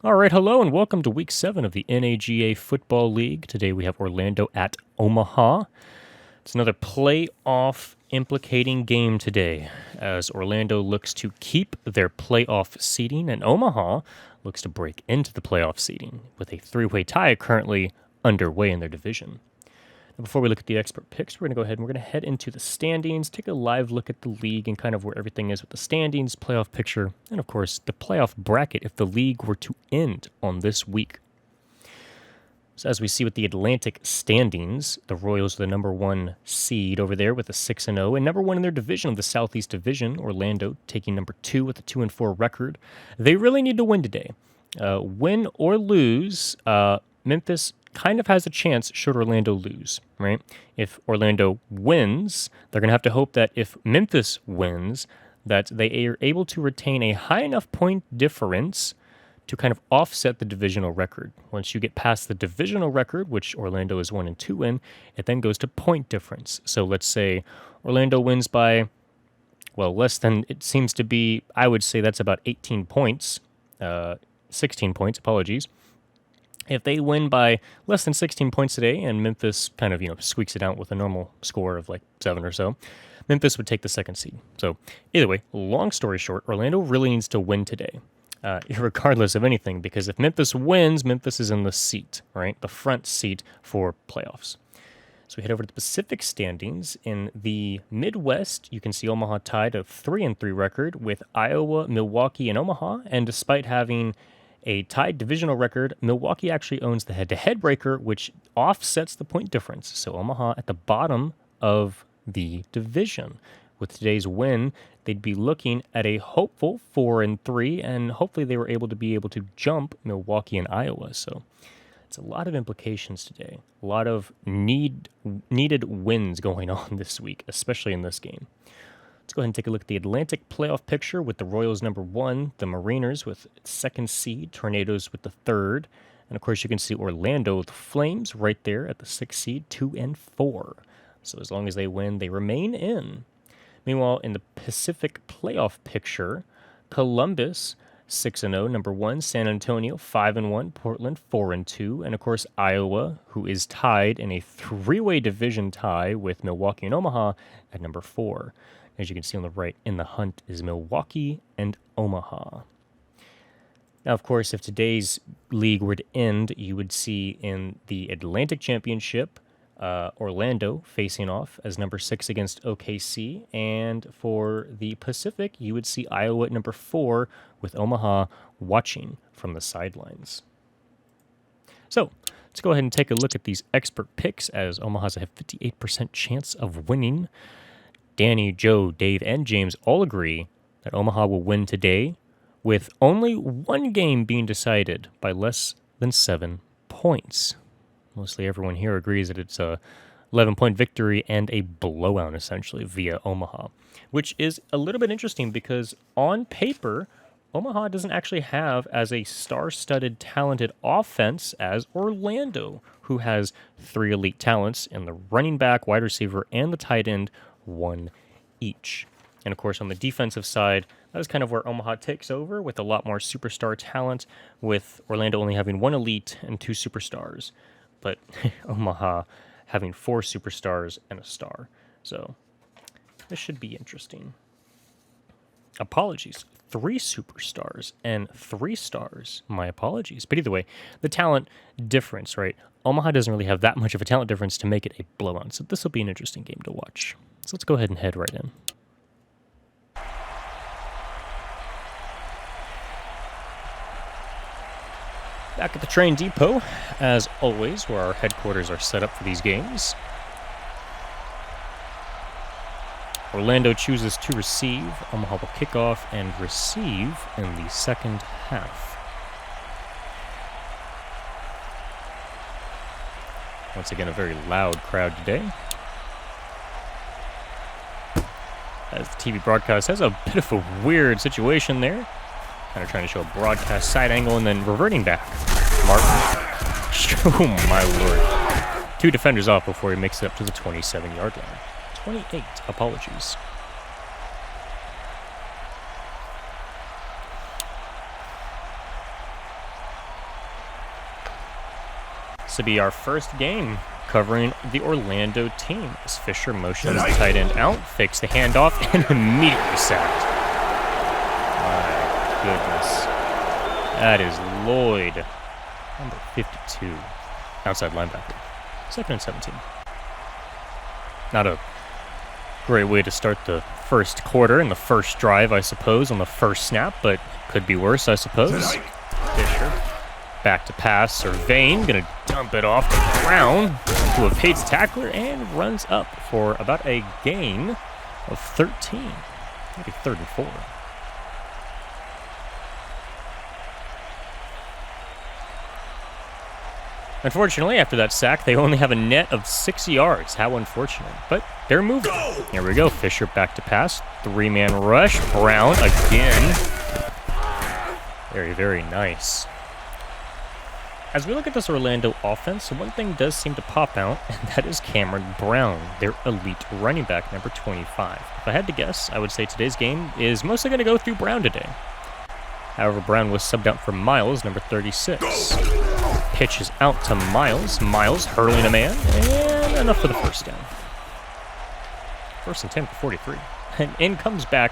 All right, hello and welcome to Week 7 of the NAGA Football League. Today we have Orlando at Omaha. It's another playoff implicating game today as Orlando looks to keep their playoff seeding and Omaha looks to break into the playoff seeding with a three-way tie currently underway in their division. Before we look at the expert picks, we're going to go ahead and we're going to head into the standings, take a live look at the league and kind of where everything is with the standings, playoff picture, and of course the playoff bracket if the league were to end on this week. So as we see with the Atlantic standings, the Royals are the number 1 seed over there with a 6-0, and number 1 in their division of the Southeast Division, Orlando taking number 2 with a 2-4 record. They really need to win today. Win or lose, Memphis kind of has a chance should Orlando lose, right? If Orlando wins, they're going to have to hope that if Memphis wins, that they are able to retain a high enough point difference to kind of offset the divisional record. Once you get past the divisional record, which Orlando is 1-2 in, it then goes to point difference. So let's say Orlando wins by, less than, it seems to be, I would say that's about 18 points, 16 points, apologies. If they win by less than 16 points today and Memphis kind of, squeaks it out with a normal score of like 7 or so, Memphis would take the 2nd seed. So either way, long story short, Orlando really needs to win today, regardless of anything, because if Memphis wins, Memphis is in the seat, right? The front seat for playoffs. So we head over to the Pacific standings. In the Midwest, you can see Omaha tied a 3-3 record with Iowa, Milwaukee, and Omaha. And despite having a tied divisional record, Milwaukee actually owns the head-to-head breaker, which offsets the point difference. So Omaha at the bottom of the division. With today's win, they'd be looking at a hopeful 4-3, and hopefully they were able to jump Milwaukee and Iowa. So it's a lot of implications today. A lot of needed wins going on this week, especially in this game. Let's go ahead and take a look at the Atlantic playoff picture with the Royals number 1, the Mariners with 2nd seed, Tornadoes with the 3rd, and of course you can see Orlando with the Flames right there at the 6th seed, 2-4. So as long as they win, they remain in. Meanwhile, in the Pacific playoff picture, Columbus 6-0, number 1, San Antonio 5-1, Portland 4-2, and of course Iowa, who is tied in a 3-way division tie with Milwaukee and Omaha at number 4. As you can see on the right, in the hunt is Milwaukee and Omaha. Now, of course, if today's league were to end, you would see in the Atlantic Championship, Orlando facing off as number 6 against OKC. And for the Pacific, you would see Iowa at number 4 with Omaha watching from the sidelines. So let's go ahead and take a look at these expert picks as Omaha's a 58% chance of winning. Danny, Joe, Dave, and James all agree that Omaha will win today, with only one game being decided by less than 7 points. Mostly everyone here agrees that it's a 11-point victory and a blowout, essentially, via Omaha, which is a little bit interesting because on paper, Omaha doesn't actually have as a star-studded, talented offense as Orlando, who has 3 elite talents in the running back, wide receiver, and the tight end, 1 each. And of course, on the defensive side, that is kind of where Omaha takes over with a lot more superstar talent, with Orlando only having 1 elite and 2 superstars, but Omaha having 4 superstars and a star. So this should be interesting. Apologies. 3 superstars and 3 stars. My apologies. But either way, the talent difference, right? Omaha doesn't really have that much of a talent difference to make it a blowout. So this will be an interesting game to watch. So let's go ahead and head right in. Back at the train depot, as always, where our headquarters are set up for these games. Orlando chooses to receive. Omaha will kick off and receive in the second half. Once again, a very loud crowd today. As the TV broadcast has a bit of a weird situation there. Kind of trying to show a broadcast side angle and then reverting back. Martin. Oh my lord. 2 defenders off before he makes it up to the 27-yard line. 28, apologies. to be our first game covering the Orlando team as Fisher motions the tight end out, fakes the handoff, and immediately sacked. My goodness. That is Lloyd, number 52, outside linebacker. 2nd and 17. Not a great way to start the first quarter in the first drive, I suppose, on the first snap, but could be worse, I suppose. Fisher, back to pass, surveying, gonna dump it off to Brown, who evades tackler and runs up for about a gain of 13. Maybe 3rd and 4. Unfortunately, after that sack, they only have a net of 6 yards. How unfortunate. But they're moving. Here we go. Fisher back to pass. 3-man rush. Brown again. Very, very nice. As we look at this Orlando offense, one thing does seem to pop out, and that is Cameron Brown, their elite running back, number 25. If I had to guess, I would say today's game is mostly going to go through Brown today. However, Brown was subbed out for Miles, number 36. Pitches out to Miles. Miles hurling a man, and enough for the first down. 1st and 10 for 43. And in comes back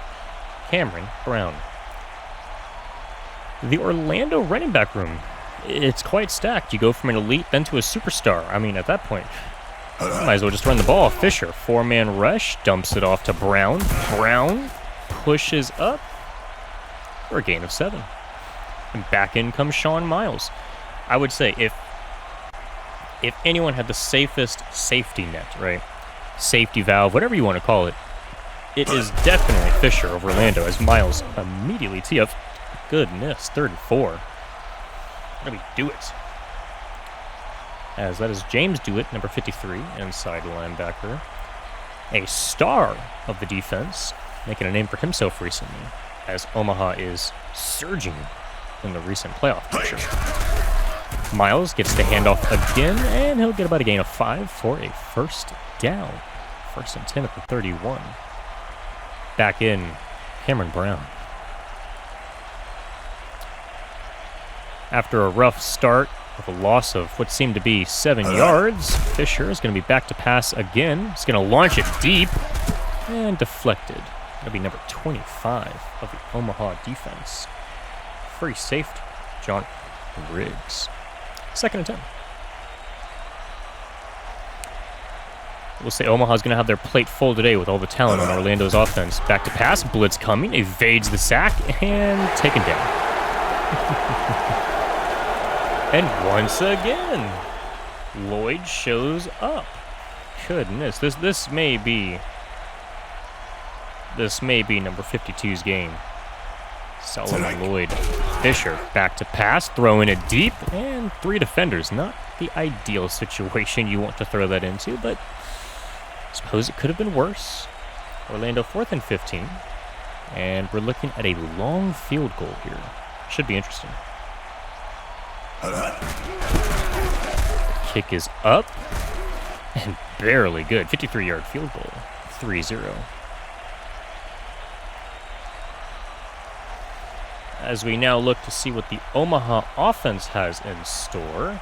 Cameron Brown. The Orlando running back room, it's quite stacked. You go from an elite then to a superstar. I mean, at that point, you might as well just run the ball. Fisher, 4-man rush, dumps it off to Brown. Brown pushes up for a gain of 7. And back in comes Sean Miles. I would say if anyone had the safest safety net, right? Safety valve, whatever you want to call it, it is definitely Fisher of Orlando as Miles immediately tee up. Goodness, 3rd and 4. How do we do it? As that is James Dewitt, number 53, inside linebacker. A star of the defense, making a name for himself recently, as Omaha is surging in the recent playoff picture. Miles gets the handoff again, and he'll get about a gain of 5 for a first down. 1st and 10 at the 31. Back in, Cameron Brown. After a rough start with a loss of what seemed to be 7 yards, Fisher is going to be back to pass again. He's going to launch it deep and deflected. That'll be number 25 of the Omaha defense. Free safety, John Riggs. 2nd and 10. We'll say Omaha's going to have their plate full today with all the talent on Orlando's offense. Back to pass, blitz coming, evades the sack, and taken down. And once again, Lloyd shows up. Goodness, this may be number 52's game. Solomon Lloyd. Fisher back to pass, throwing it deep, and 3 defenders. Not the ideal situation you want to throw that into, but I suppose it could have been worse. Orlando 4th and 15, and we're looking at a long field goal here. Should be interesting. Kick is up, and barely good. 53-yard field goal, 3-0. As we now look to see what the Omaha offense has in store.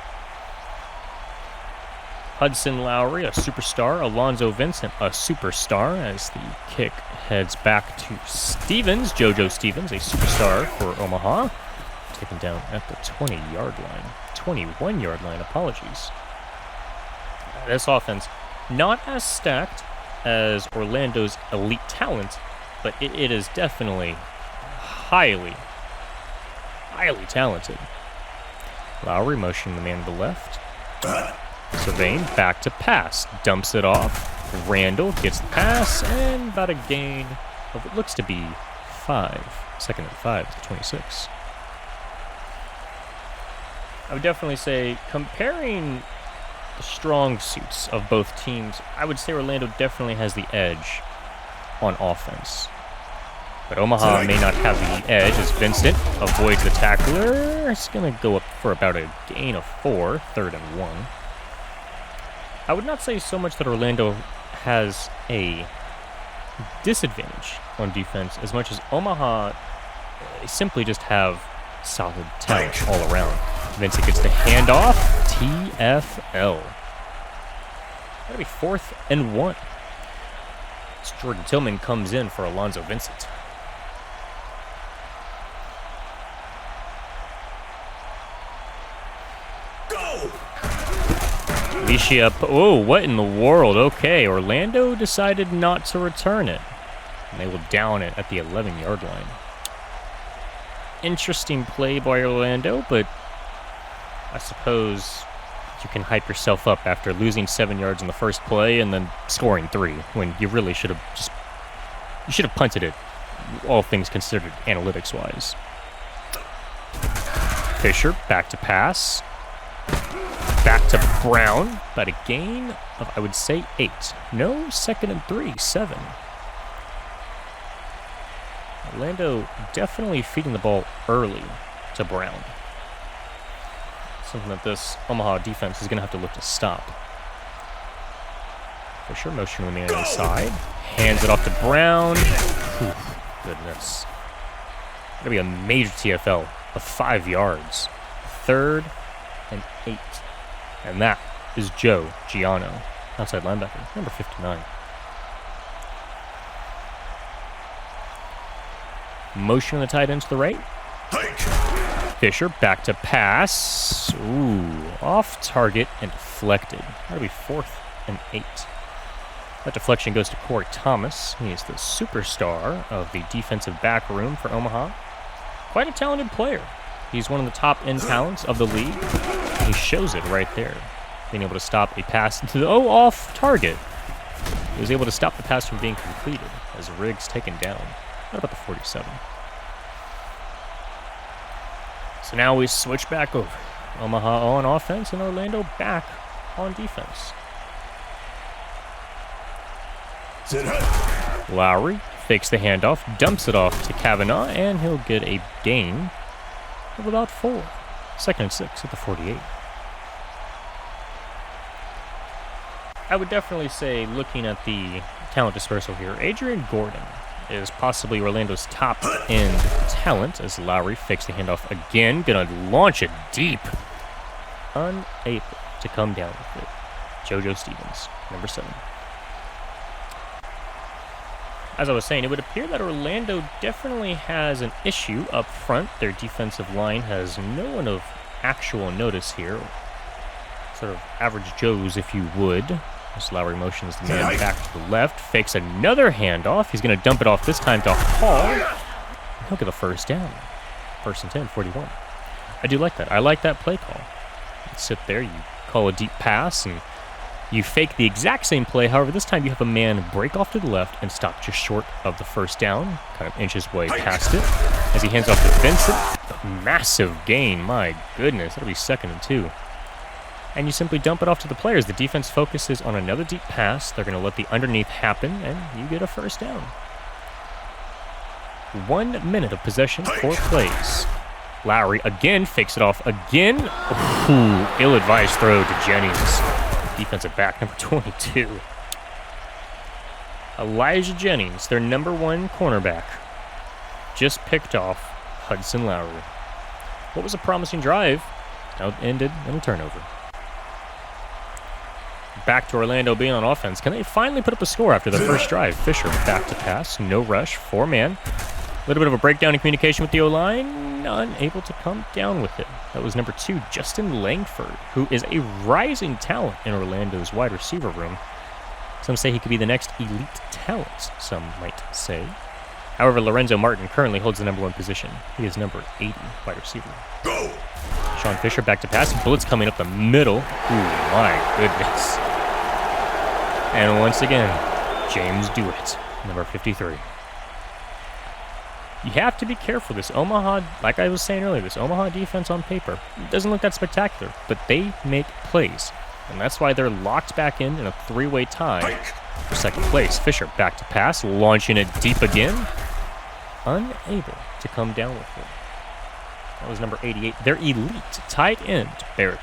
Hudson Lowry, a superstar. Alonzo Vincent, a superstar, as the kick heads back to Stevens. JoJo Stevens, a superstar for Omaha. Taken down at the 20-yard line. 21-yard line, apologies. This offense, not as stacked as Orlando's elite talent, but it is definitely highly talented. Lowry motioning the man to the left. Surveying, back to pass. Dumps it off. Randall gets the pass, and about a gain of what looks to be 5. 2nd and 5 to 26. I would definitely say, comparing the strong suits of both teams, I would say Orlando definitely has the edge on offense. But Omaha may not have the edge as Vincent avoids the tackler. It's going to go up for about a gain of 4, 3rd and 1. I would not say so much that Orlando has a disadvantage on defense as much as Omaha simply just have solid talent all around. Vincent gets the handoff. TFL. That'll be 4th and 1. As Jordan Tillman comes in for Alonzo Vincent. Alicia, oh, what in the world? Okay, Orlando decided not to return it. And they will down it at the 11-yard line. Interesting play by Orlando, but I suppose you can hype yourself up after losing 7 yards in the first play and then scoring 3, when you really should have punted it, all things considered, analytics-wise. Fisher, back to pass. Back to Brown, but a gain of, I would say, 8. No, 2nd and 3, 7. Orlando definitely feeding the ball early to Brown. Something that this Omaha defense is going to have to look to stop. Fisher motion on the inside. Hands it off to Brown. Oof, goodness. Going to be a major TFL of 5 yards. 3rd and 8. And that is Joe Giano, outside linebacker, number 59. Motion on the tight end to the right. Fisher back to pass. Ooh, off target and deflected. That'll be 4th and 8. That deflection goes to Corey Thomas. He is the superstar of the defensive back room for Omaha. Quite a talented player. He's one of the top end talents of the league. He shows it right there. Being able to stop a pass to the, off target. He was able to stop the pass from being completed as Riggs taken down. What about the 47? So now we switch back over. Omaha on offense and Orlando back on defense. Lowry fakes the handoff, dumps it off to Kavanaugh, and he'll get a gain of about 4. 2nd and 6 at the 48. I would definitely say, looking at the talent dispersal here, Adrian Gordon is possibly Orlando's top end talent as Lowry fakes the handoff again. Gonna launch it deep. Unable to come down with it. JoJo Stevens, number 7. As I was saying, it would appear that Orlando definitely has an issue up front. Their defensive line has no one of actual notice here. Sort of average Joes, if you would. As Lowry motions the man back to the left. Fakes another handoff. He's going to dump it off this time to Hall. He'll get a first down. 1st and 10, 41. I do like that. I like that play call. You sit there, you call a deep pass, and you fake the exact same play. However, this time you have a man break off to the left and stop just short of the first down. Kind of inch his way past it. As he hands off to Vincent. A massive gain. My goodness. That'll be 2nd and 2. And you simply dump it off to the players. The defense focuses on another deep pass. They're going to let the underneath happen, and you get a first down. 1 minute of possession, 4 plays. Lowry again fakes it off again. Ooh, ill-advised throw to Jennings. Defensive back, number 22. Elijah Jennings, their number 1 cornerback, just picked off Hudson Lowry. What was a promising drive now ended in a turnover. Back to Orlando being on offense. Can they finally put up a score after the first drive? Fisher back to pass, no rush, 4-man. A little bit of a breakdown in communication with the O-line, unable to come down with it. That was number 2, Justin Langford, who is a rising talent in Orlando's wide receiver room. Some say he could be the next elite talent, some might say. However, Lorenzo Martin currently holds the number 1 position. He is number 80 wide receiver. Go! Sean Fisher back to pass. Bullets coming up the middle. Ooh, my goodness. And once again, James Dewitt, number 53. You have to be careful. This Omaha, like I was saying earlier, this Omaha defense on paper doesn't look that spectacular, but they make plays. And that's why they're locked back in a 3-way tie for 2nd place. Fisher back to pass, launching it deep again. Unable to come down with it. That was number 88. Their elite tight end, Barrett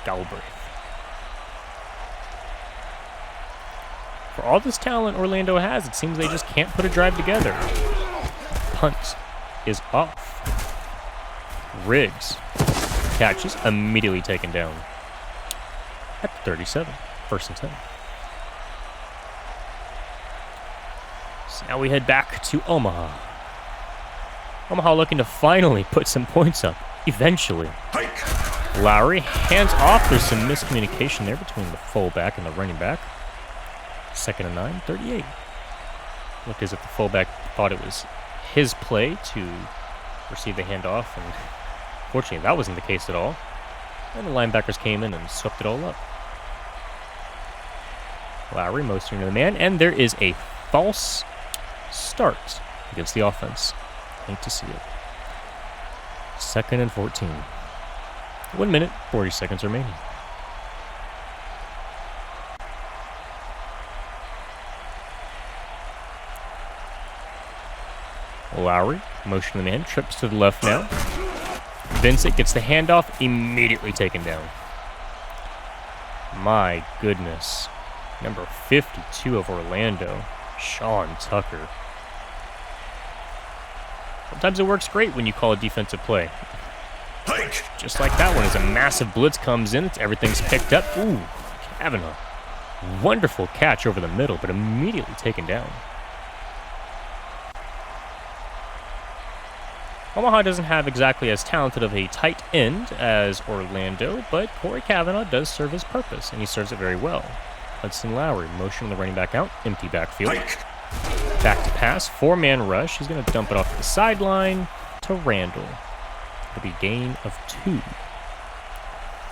Galbraith. For all this talent Orlando has, it seems they just can't put a drive together. Punt is off. Riggs catches, immediately taken down at the 37. First and 10. So now we head back to Omaha. Omaha looking to finally put some points up, eventually. Lowry hands off. There's some miscommunication there between the fullback and the running back. Second and 9, 38. Looked as if the fullback thought it was his play to receive the handoff, and fortunately that wasn't the case at all. And the linebackers came in and swept it all up. Lowry motioning to the man, and there is a false start against the offense. Hate to see it. Second and 14. 1 minute, 40 seconds remaining. Lowry, motion to the man, trips to the left now. Vincent gets the handoff, immediately taken down. My goodness. Number 52 of Orlando, Sean Tucker. Sometimes it works great when you call a defensive play. Just like that one, as a massive blitz comes in, everything's picked up. Ooh, Kavanaugh. Wonderful catch over the middle, but immediately taken down. Omaha doesn't have exactly as talented of a tight end as Orlando, but Corey Kavanaugh does serve his purpose, and he serves it very well. Hudson Lowry, motioning the running back out, empty backfield. Back to pass, 4-man rush. He's going to dump it off to the sideline to Randall. It'll be gain of 2.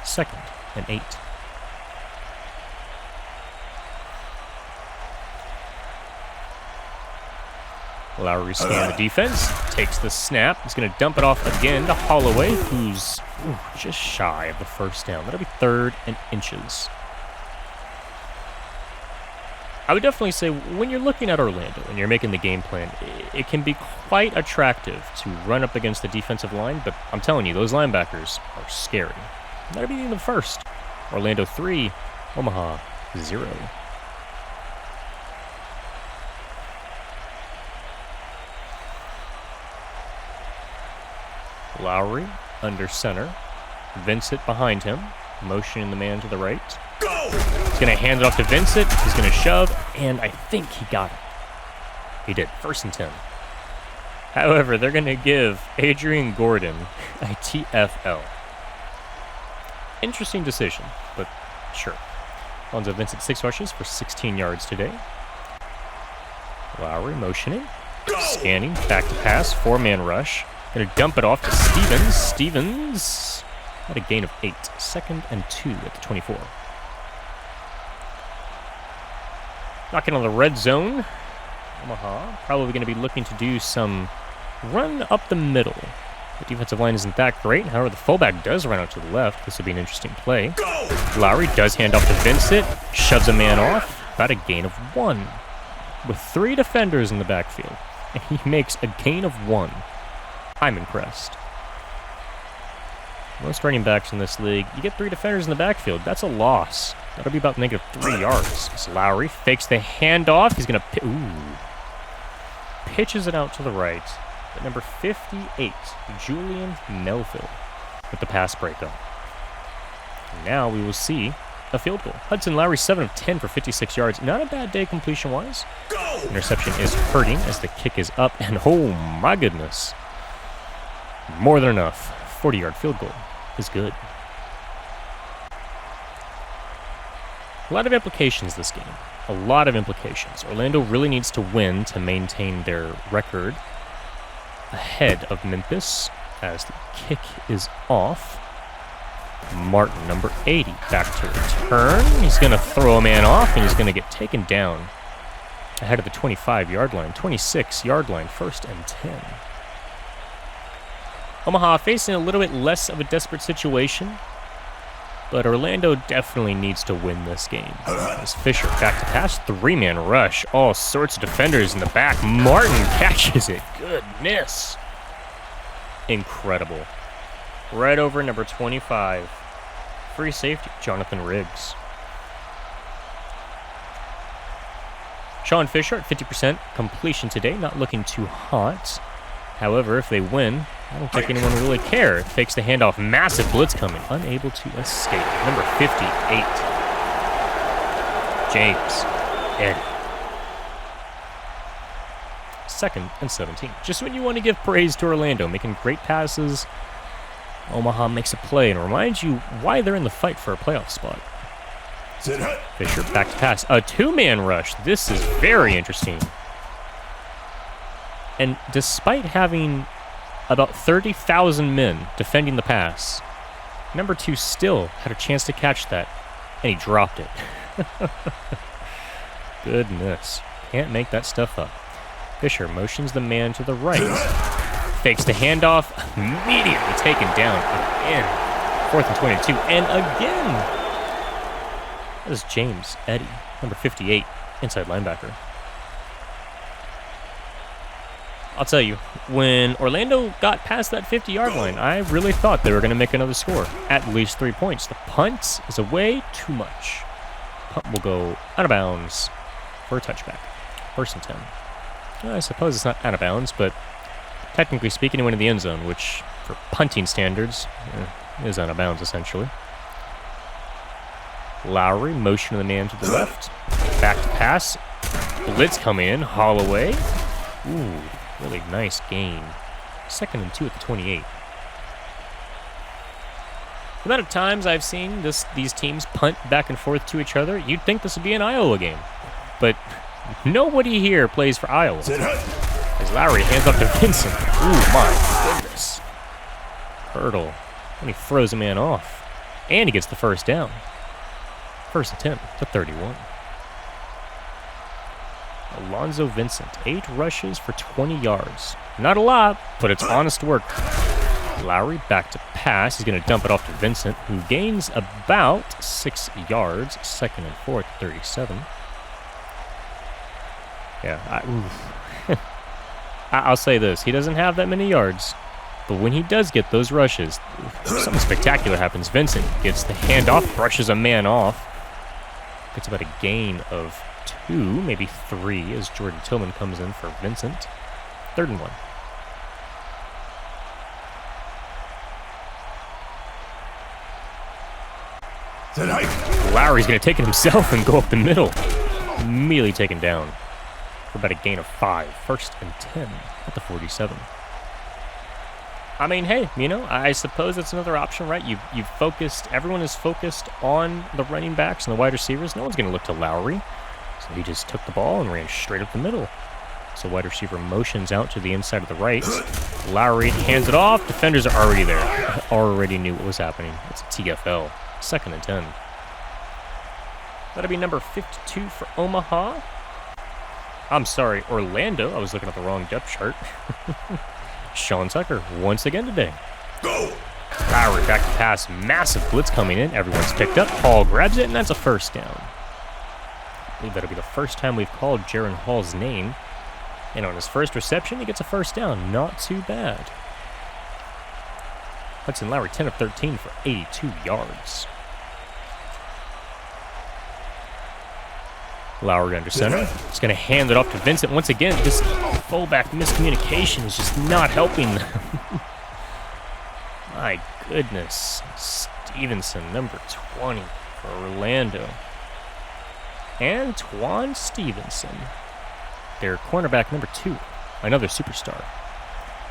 Second and 8. Lowry scans the defense, takes the snap. He's going to dump it off again to Holloway, who's just shy of the first down. That'll be 3rd and inches. I would definitely say when you're looking at Orlando and you're making the game plan, it can be quite attractive to run up against the defensive line, but I'm telling you, those linebackers are scary. That'll be in the first. Orlando 3, Omaha 0. Lowry under center. Vincent behind him, motioning the man to the right. He's going to hand it off to Vincent. He's going to shove, and I think he got it. He did. 1st and 10. However, they're going to give Adrian Gordon a TFL. Interesting decision, but sure. Alonzo Vincent 6 rushes for 16 yards today. Lowry motioning, scanning, back to pass, 4-man rush. Going to dump it off to Stevens. Stevens had a gain of 8. 2nd and 2 at the 24. Knocking on the red zone. Omaha probably going to be looking to do some run up the middle. The defensive line isn't that great. However, the fullback does run out to the left. This will be an interesting play. Lowry does hand off to Vincent. Shoves a man off. About a gain of 1. With 3 defenders in the backfield. And he makes a gain of 1. I'm impressed. Most running backs in this league, you get 3 defenders in the backfield. That's a loss. That'll be about negative 3 yards. So Lowry fakes the handoff. He's going to pitches it out to the right. But number 58, Julian Melville, with the pass breakup. And now we will see a field goal. Hudson Lowry, 7 of 10 for 56 yards. Not a bad day completion-wise. Interception is hurting as the kick is up. And oh my goodness. More than enough. 40-yard field goal is good. A lot of implications this game. A lot of implications. Orlando really needs to win to maintain their record ahead of Memphis as the kick is off. Martin, number 80, back to return. He's going to throw a man off, and he's going to get taken down ahead of the 25-yard line. 26-yard line, 1st and 10. Omaha facing a little bit less of a desperate situation, but Orlando definitely needs to win this game. As Fisher back to pass, 3-man rush, all sorts of defenders in the back. Martin catches it. Goodness. Incredible. Right over number 25. Free safety, Jonathan Riggs. Sean Fisher at 50% completion today, not looking too hot. However, if they win, I don't think anyone will really care. Fakes the handoff. Massive blitz coming. Unable to escape. Number 58. James. Eddie. 2nd and 17. Just when you want to give praise to Orlando, making great passes, Omaha makes a play and reminds you why they're in the fight for a playoff spot. Fisher back to pass. A two-man rush. This is very interesting. And despite having about 30,000 men defending the pass, number 2 still had a chance to catch that, and he dropped it. Goodness. Can't make that stuff up. Fisher motions the man to the right. Fakes the handoff. Immediately taken down again. 4th and 22. And again. That is James Eddie, number 58, inside linebacker. I'll tell you, when Orlando got past that 50-yard line, I really thought they were going to make another score. At least 3 points. The punt is away too much. Punt will go out of bounds for a touchback. 1st and 10. I suppose it's not out of bounds, but technically speaking, it went in the end zone, which for punting standards is out of bounds essentially. Lowry, motion of the man to the left. Back to pass. Blitz coming in. Holloway. Ooh, really nice gain. 2nd and 2 at the 28. The amount of times I've seen these teams punt back and forth to each other, you'd think this would be an Iowa game. But nobody here plays for Iowa. As Lowry hands off to Vincent. Ooh, my goodness. Hurdle. And he throws a man off. And he gets the first down. 1st and 10 to 31. Alonzo Vincent, 8 rushes for 20 yards. Not a lot, but it's honest work. Lowry back to pass. He's going to dump it off to Vincent, who gains about 6 yards. 2nd and 4 at 37. Yeah, I'll say this. He doesn't have that many yards, but when he does get those rushes, something spectacular happens. Vincent gets the handoff, brushes a man off. Gets about a gain of 2, maybe 3, as Jordan Tillman comes in for Vincent. 3rd and 1. Lowry's going to take it himself and go up the middle. Immediately taken down for about a gain of 5. 1st and 10 at the 47. I mean, hey, you know, I suppose it's another option, right? You've focused, everyone is focused on the running backs and the wide receivers. No one's going to look to Lowry. So he just took the ball and ran straight up the middle. So wide receiver motions out to the inside of the right. Lowry hands it off. Defenders are already there. I already knew what was happening. It's a TFL. 2nd and 10. That'll be number 52 for Omaha. I'm sorry, Orlando. I was looking at the wrong depth chart. Sean Tucker once again today. Go! Lowry back to pass. Massive blitz coming in. Everyone's picked up. Hall grabs it, and that's a first down. I believe that'll be the first time we've called Jaron Hall's name. And on his first reception, he gets a first down. Not too bad. Hudson Lowry, 10 of 13 for 82 yards. Lowry under center. He's going to hand it off to Vincent. Once again, this fullback miscommunication is just not helping them. My goodness. Stevenson, number 20 for Orlando. Antoine Stevenson, their cornerback number 2, another superstar.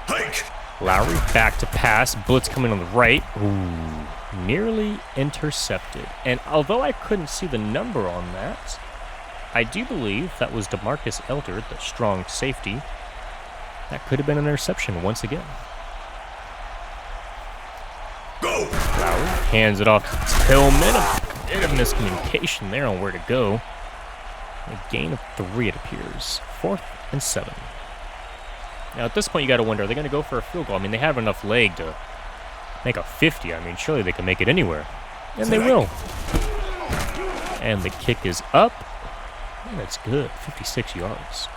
Hike. Lowry back to pass. Blitz coming on the right. Ooh, nearly intercepted. And although I couldn't see the number on that, I do believe that was DeMarcus Elder, the strong safety. That could have been an interception once again. Go! Lowry hands it off to Tillman. A bit of miscommunication there on where to go. A gain of 3, it appears. 4th and 7. Now, at this point, you got to wonder, are they going to go for a field goal? I mean, they have enough leg to make a 50. I mean, surely they can make it anywhere. And they will. And the kick is up. And that's good. 56 yards.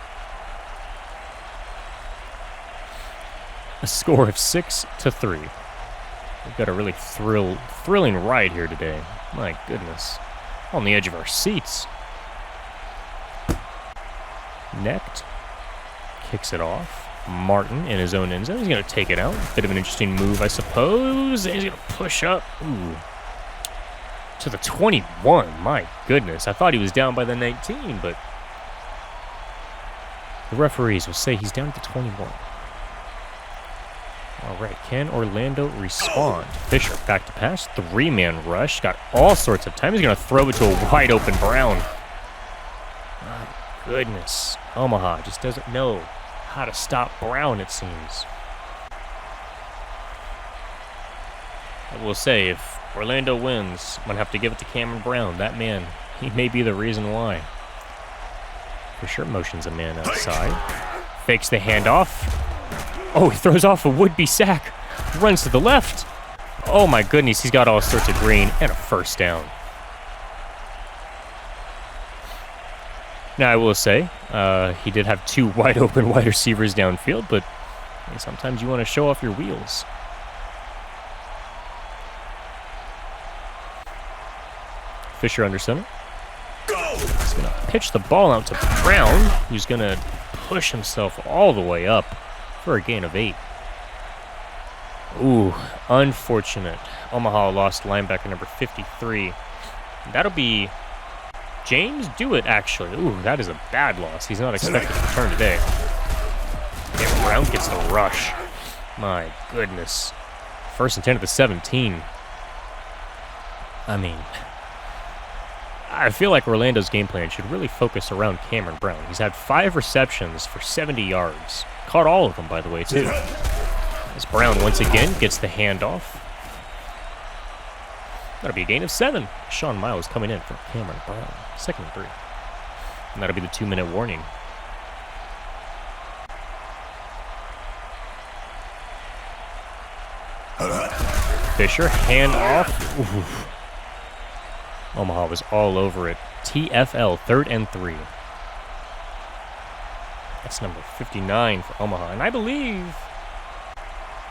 A score of 6-3. We've got a really thrilling ride here today. My goodness. On the edge of our seats. Necked. Kicks it off. Martin in his own end zone. He's going to take it out. Bit of an interesting move, I suppose. And he's going to push up. Ooh. To the 21. My goodness. I thought he was down by the 19, but the referees will say he's down at the 21. All right, can Orlando respond? Fisher back to pass. 3-man rush. Got all sorts of time. He's going to throw it to a wide-open Brown. My goodness. Omaha just doesn't know how to stop Brown, it seems. I will say, if Orlando wins, I'm going to have to give it to Cameron Brown. That man, he may be the reason why. Fisher motions a man outside. Fakes the handoff. Oh, he throws off a would-be sack. Runs to the left. Oh, my goodness. He's got all sorts of green and a first down. Now, I will say, he did have 2 wide-open wide receivers downfield, but sometimes you want to show off your wheels. Fisher under center. He's going to pitch the ball out to Brown, who's going to push himself all the way up for a gain of 8. Ooh, unfortunate. Omaha lost linebacker number 53. That'll be James Dewitt, actually. Ooh, that is a bad loss. He's not expected to return today. And Brown gets the rush. My goodness. 1st and 10 at the 17. I mean, I feel like Orlando's game plan should really focus around Cameron Brown. He's had 5 receptions for 70 yards. Caught all of them, by the way, too. As Brown once again gets the handoff. That'll be a gain of 7. Sean Miles coming in for Cameron Brown. 2nd and 3. And that'll be the 2-minute warning. Fisher, handoff. Ooh. Omaha was all over it. TFL, 3rd and 3. That's number 59 for Omaha. And I believe...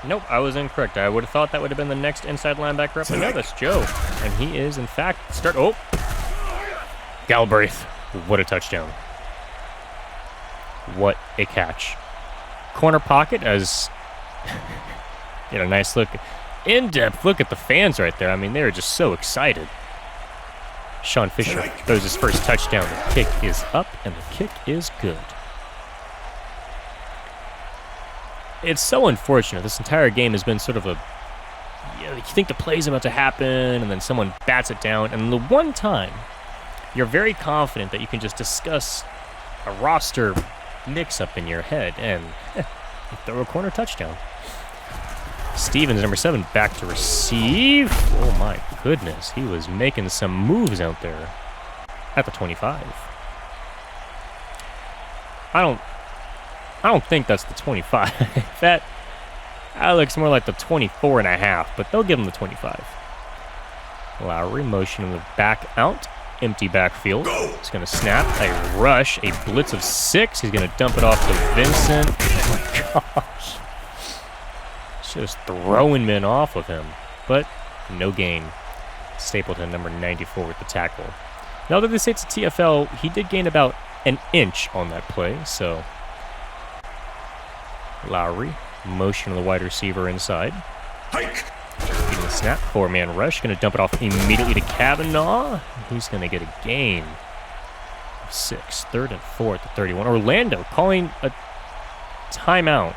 Nope, I was incorrect. I would have thought that would have been the next inside linebacker up. But no, that's Joe. And he is, in fact, Oh! Galbraith. What a touchdown. What a catch. Corner pocket as... Get a nice look. In-depth look at the fans right there. I mean, they were just so excited. Sean Fisher throws his first touchdown. The kick is up, and the kick is good. It's so unfortunate. This entire game has been sort of a... You think the play's about to happen, and then someone bats it down, and the one time you're very confident that you can just discuss a roster mix-up in your head, and you throw a corner touchdown. Stevens, number 7, back to receive. Oh, my goodness. He was making some moves out there at the 25. I don't think that's the 25. That looks more like the 24 and a half, but they'll give him the 25. Lowry motioning the back out. Empty backfield. He's going to snap a rush, a blitz of 6. He's going to dump it off to Vincent. Oh, my gosh. Just throwing men off of him, but no gain. Stapleton, number 94, with the tackle. Now that they say it's a TFL, he did gain about an inch on that play, so... Lowry, motion of the wide receiver inside. Getting the snap, 4-man rush, going to dump it off immediately to Kavanaugh. He's going to get a gain of 6, 3rd and 4 at the 31. Orlando calling a timeout.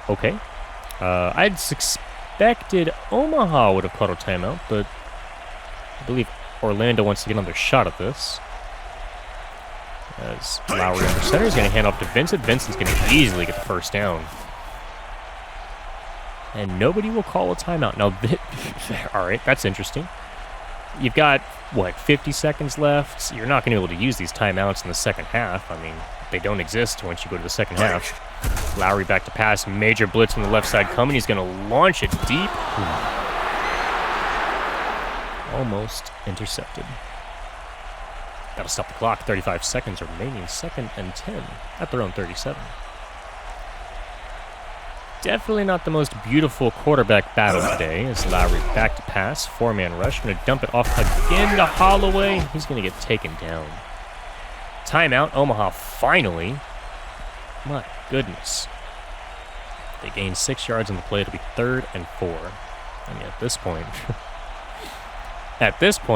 Okay. I'd expected Omaha would have called a timeout, but I believe Orlando wants to get another shot at this. As Lowry under center is going to hand off to Vincent. Vincent's going to easily get the first down. And nobody will call a timeout. Now, all right, that's interesting. You've got, 50 seconds left? You're not going to be able to use these timeouts in the second half. I mean, they don't exist once you go to the second half. Lowry back to pass. Major blitz on the left side coming. He's going to launch it deep. Almost intercepted. That'll stop the clock. 35 seconds remaining. 2nd and 10 at their own 37. Definitely not the most beautiful quarterback battle today as Lowry back to pass. 4-man rush. Going to dump it off again to Holloway. He's going to get taken down. Timeout. Omaha finally My goodness. They gain 6 yards on the play. It'll be 3rd and 4. I mean, at this point,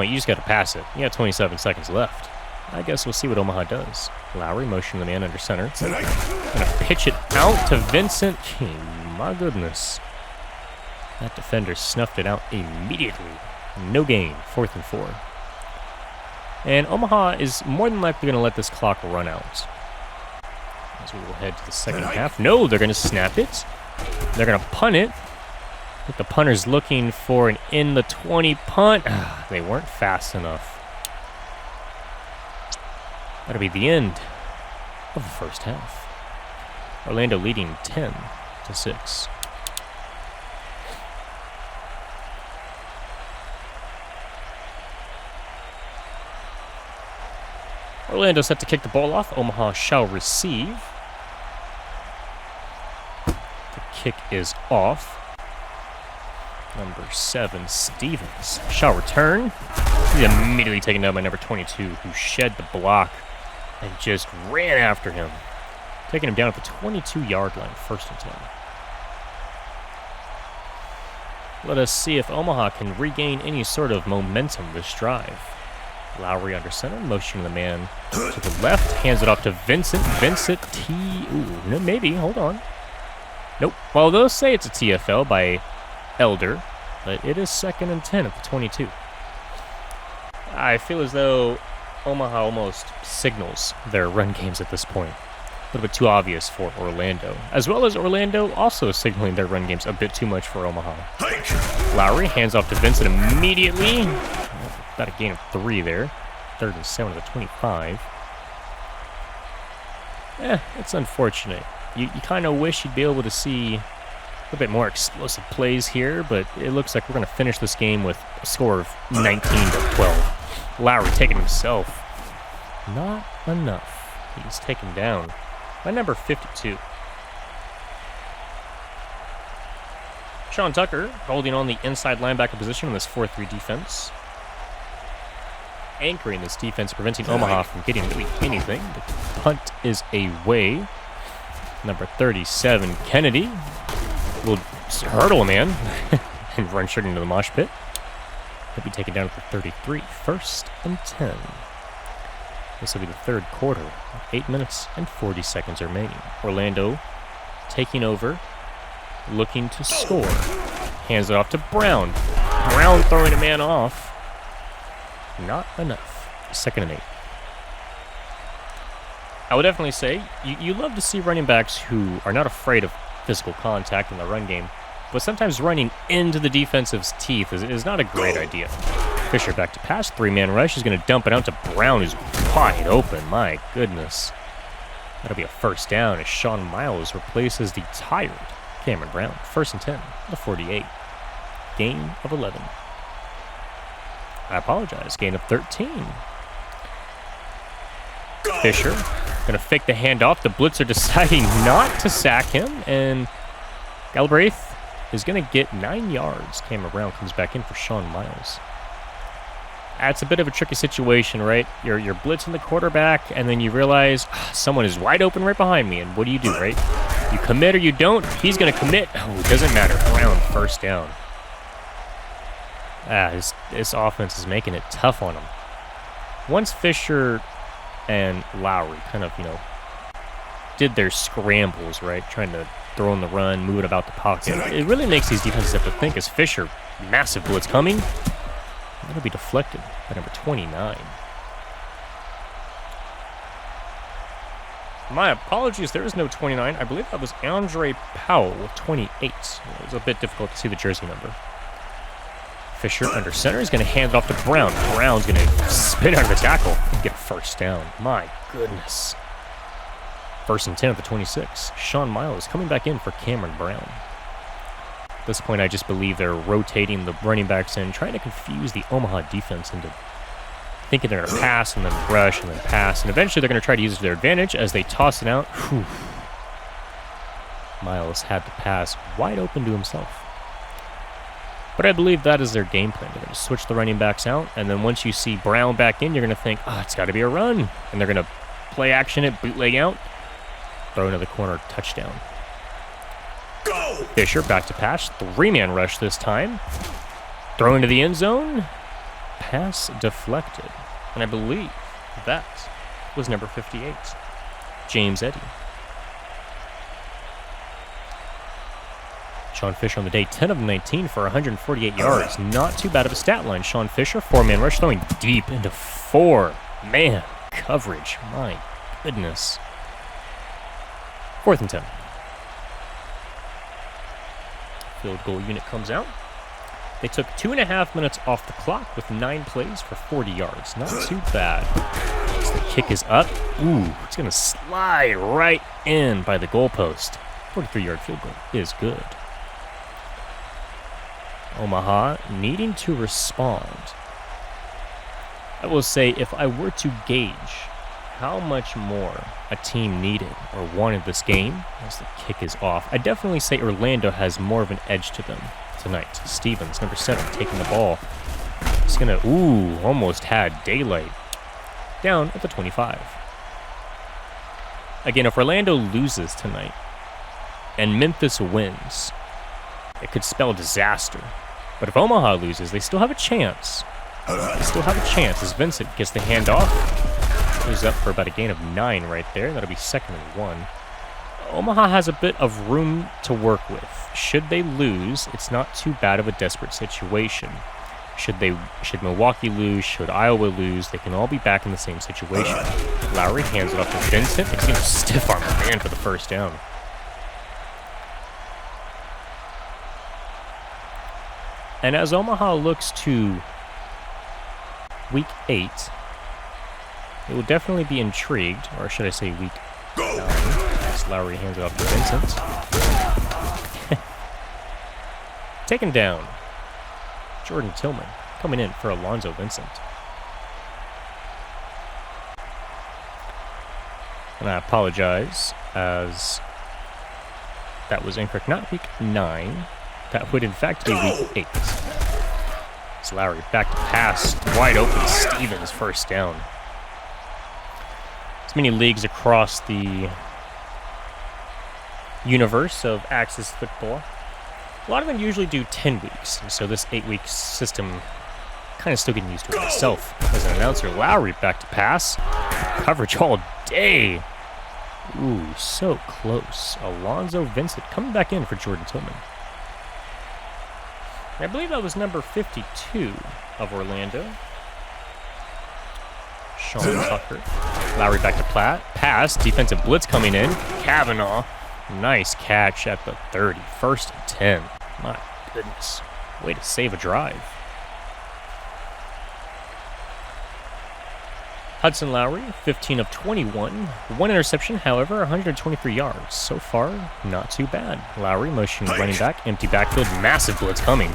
you just got to pass it. You got 27 seconds left. I guess we'll see what Omaha does. Lowry motioning the man under center. Gonna pitch it out to Vincent. My goodness. That defender snuffed it out immediately. No gain. 4th and 4. And Omaha is more than likely going to let this clock run out. As we will head to the second half. No, they're going to snap it. They're going to punt it. I think the punter's looking for an in the 20 punt. They weren't fast enough. That'll be the end of the first half. Orlando leading 10-6. Orlando set to kick the ball off. Omaha shall receive. The kick is off. Number 7, Stevens, shall return. He's immediately taken down by number 22, who shed the block and just ran after him. Taking him down at the 22-yard line, 1st and 10. Let us see if Omaha can regain any sort of momentum this drive. Lowry under center, motioning the man to the left, hands it off to Vincent. Vincent no, maybe, hold on. Nope. Well, they'll say it's a TFL by Elder, but it is 2nd and 10 at the 22. I feel as though Omaha almost signals their run games at this point. A little bit too obvious for Orlando, as well as Orlando also signaling their run games a bit too much for Omaha. Lowry hands off to Vincent immediately. About a gain of 3 there. 3rd and 7 at the 25. It's unfortunate. You kind of wish you'd be able to see a little bit more explosive plays here, but it looks like we're going to finish this game with a score of 19-12. Lowry taking himself. Not enough. He's taken down by number 52. Sean Tucker holding on the inside linebacker position in this 4-3 defense. Anchoring this defense, preventing Omaha from getting really anything. The punt is away. Number 37, Kennedy, will hurdle a man and run straight into the mosh pit. He'll be taken down at the 33, 1st and 10. This will be the 3rd quarter. 8 minutes and 40 seconds remaining. Orlando taking over, looking to score. Hands it off to Brown. Brown throwing a man off. Not enough. 2nd and 8. I would definitely say you love to see running backs who are not afraid of physical contact in the run game, but sometimes running into the defensive's teeth is not a great idea. Fisher back to pass. 3-man rush. He's going to dump it out to Brown, who's wide open. My goodness. That'll be a 1st down as Sean Miles replaces the tired Cameron Brown. 1st and 10. The 48. Gain of 11. I apologize. Gain of 13. Fisher going to fake the handoff. The blitzer deciding not to sack him, and Galbraith is going to get 9 yards. Cameron Brown comes back in for Sean Miles. That's a bit of a tricky situation, right? You're blitzing the quarterback, and then you realize someone is wide open right behind me, and what do, right? You commit or you don't. He's going to commit. Oh, it doesn't matter. Brown, 1st down. This offense is making it tough on him. Once Fisher and Lowry kind of, did their scrambles, right? Trying to throw in the run, move it about the pocket. It really makes these defenses have to think as Fisher, massive blitz coming. That'll be deflected by number 29. My apologies, there is no 29. I believe that was Andre Powell with 28. It was a bit difficult to see the jersey number. Fisher under center is going to hand it off to Brown. Brown's going to spin out of the tackle and get a 1st down. My goodness. 1st and 10 at the 26. Sean Miles coming back in for Cameron Brown. At this point, I just believe they're rotating the running backs in, trying to confuse the Omaha defense into thinking they're going to pass and then rush and then pass. And eventually they're going to try to use it to their advantage as they toss it out. Whew. Miles had the pass wide open to himself. But I believe that is their game plan. They're going to switch the running backs out, and then once you see Brown back in, you're going to think, it's got to be a run. And they're going to play action it, bootleg out. Throw into the corner, touchdown. Fisher back to pass, 3-man rush this time. Throw into the end zone. Pass deflected. And I believe that was number 58, James Eddy. Sean Fisher on the day, 10 of 19 for 148 yards. Not too bad of a stat line. Sean Fisher, 4-man rush, throwing deep into 4-man coverage. My goodness. 4th and 10. Field goal unit comes out. They took 2.5 minutes off the clock with 9 plays for 40 yards. Not too bad. As the kick is up. Ooh, it's going to slide right in by the goalpost. 43-yard field goal is good. Omaha needing to respond. I will say, if I were to gauge how much more a team needed or wanted this game as the kick is off, I definitely say Orlando has more of an edge to them tonight. Stevens, number 7, taking the ball. He's going to, almost had daylight. Down at the 25. Again, if Orlando loses tonight and Memphis wins, it could spell disaster. But if Omaha loses, they still have a chance. They still have a chance as Vincent gets the handoff. He's up for about a gain of 9 right there. That'll be 2nd and 1. Omaha has a bit of room to work with. Should they lose, it's not too bad of a desperate situation. Should Milwaukee lose, should Iowa lose, they can all be back in the same situation. Lowry hands it off to Vincent. He seems stiff arm the man for the first down. And as Omaha looks to week 8, it will definitely be intrigued, or should I say week 9, as Lowry hands it off to Vincent. Taken down. Jordan Tillman coming in for Alonzo Vincent. And I apologize, as that was incorrect. Not week 9. That would in fact be week 8. It's Lowry back to pass. Wide open Stevens, first down. As many leagues across the universe of Axis football, a lot of them usually do 10 weeks. And so this 8-week system, kind of still getting used to it myself as an announcer. Lowry back to pass. Coverage all day. Ooh, so close. Alonzo Vincent coming back in for Jordan Tillman. I believe that was number 52 of Orlando. Sean Tucker. Lowry back to pass. Defensive blitz coming in. Kavanaugh. Nice catch at the 30. 1st and 10. My goodness. Way to save a drive. Hudson Lowry, 15 of 21. 1 interception, however, 123 yards. So far, not too bad. Lowry motioning running back. Empty backfield. Massive blitz coming.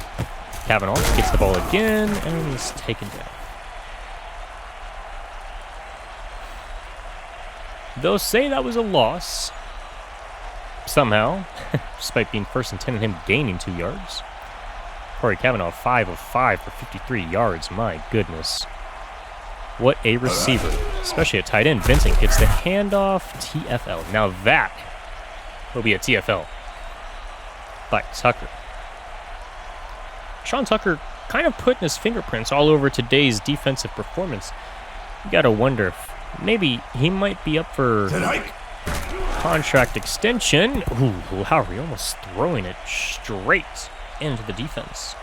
Kavanaugh gets the ball again, and he's taken down. They'll say that was a loss. Somehow, despite being 1st and 10 and him gaining 2 yards. Corey Kavanaugh, 5 of 5 for 53 yards. My goodness. What a receiver, especially at tight end. Vincent gets the handoff. TFL. Now that will be a TFL by Tucker. Sean Tucker kind of putting his fingerprints all over today's defensive performance. You got to wonder if maybe he might be up for contract extension. Ooh, Lowry almost throwing it straight into the defense.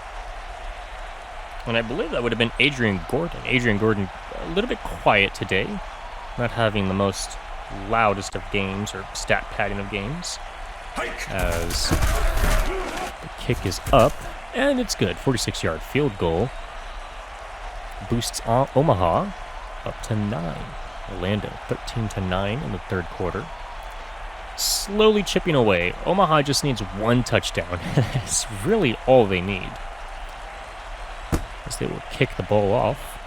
And I believe that would have been Adrian Gordon. Adrian Gordon, a little bit quiet today, not having the most loudest of games or stat padding of games. As the kick is up, and it's good. 46-yard field goal. Boosts Omaha up to 9. Orlando 13-9 in the 3rd quarter. Slowly chipping away. Omaha just needs 1 touchdown. That's really all they need. As they will kick the ball off.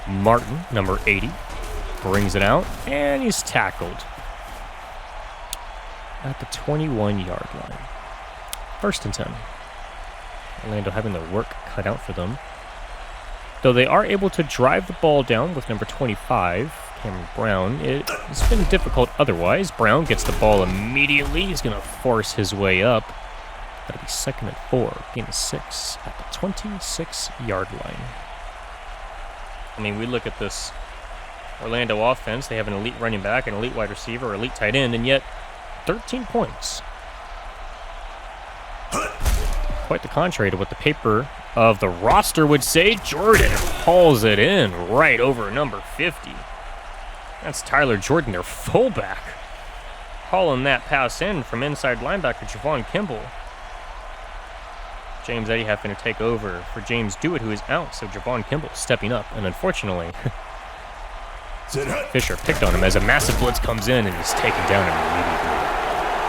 Martin, number 80, brings it out, and he's tackled at the 21-yard line. 1st and 10. Orlando having their work cut out for them. Though they are able to drive the ball down with number 25, Cameron Brown. It's been difficult otherwise. Brown gets the ball immediately. He's going to force his way up. That'll be 2nd and 4. Gain of 6 at the 26-yard line. I mean, we look at this Orlando offense. They have an elite running back, an elite wide receiver, elite tight end, and yet 13 points. Quite the contrary to what the paper of the roster would say. Jordan hauls it in right over number 50. That's Tyler Jordan, their fullback, hauling that pass in from inside linebacker Javon Kimball. James Eddy having to take over for James Dewitt, who is out, so Javon Kimball stepping up, and unfortunately, Fisher picked on him as a massive blitz comes in and is taken down immediately.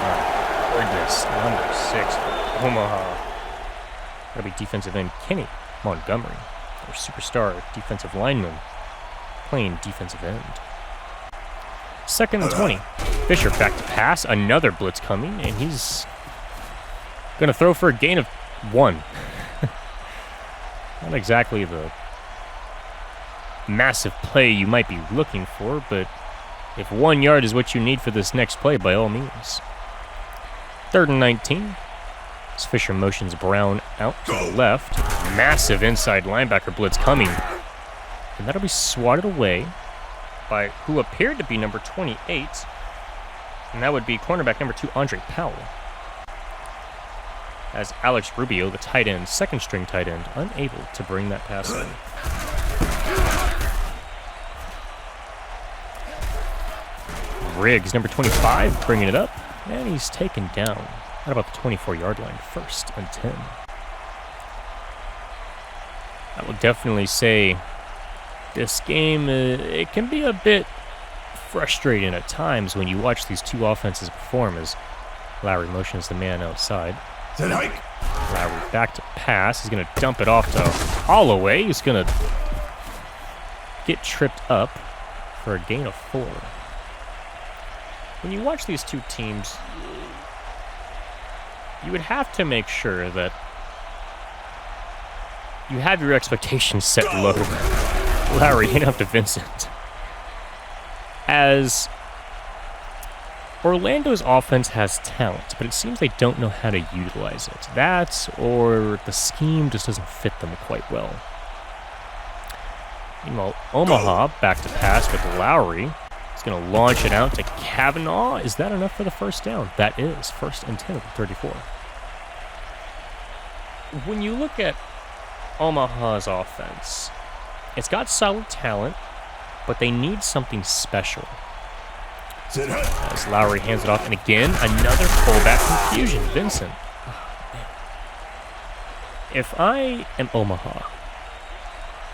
My goodness, number 6 for Omaha. That'll be defensive end Kenny Montgomery, their superstar defensive lineman, playing defensive end. 2nd and 20. Fisher back to pass. Another blitz coming, and he's going to throw for a gain of 1. Not exactly the massive play you might be looking for, but if 1 yard is what you need for this next play, by all means. 3rd and 19. As Fisher motions Brown out to the left. Massive inside linebacker blitz coming. And that'll be swatted away by who appeared to be number 28. And that would be cornerback number 2, Andre Powell. As Alex Rubio, the tight end, 2nd string tight end, unable to bring that pass in. Riggs, number 25, bringing it up. And he's taken down at about the 24-yard line, 1st and 10. I will definitely say this game, it can be a bit frustrating at times when you watch these two offenses perform as Lowry motions the man outside. Lowry back to pass. He's going to dump it off to Holloway. He's going to get tripped up for a gain of 4. When you watch these two teams, you would have to make sure that you have your expectations set low. Lowry handing off to Vincent. As Orlando's offense has talent, but it seems they don't know how to utilize it. That, or the scheme just doesn't fit them quite well. Meanwhile, Omaha back to pass with Lowry. He's going to launch it out to Kavanaugh. Is that enough for the first down? That is 1st and 10 of the 34. When you look at Omaha's offense, it's got solid talent, but they need something special. As Lowry hands it off, and again, another fullback confusion. Vincent. Oh, if I am Omaha,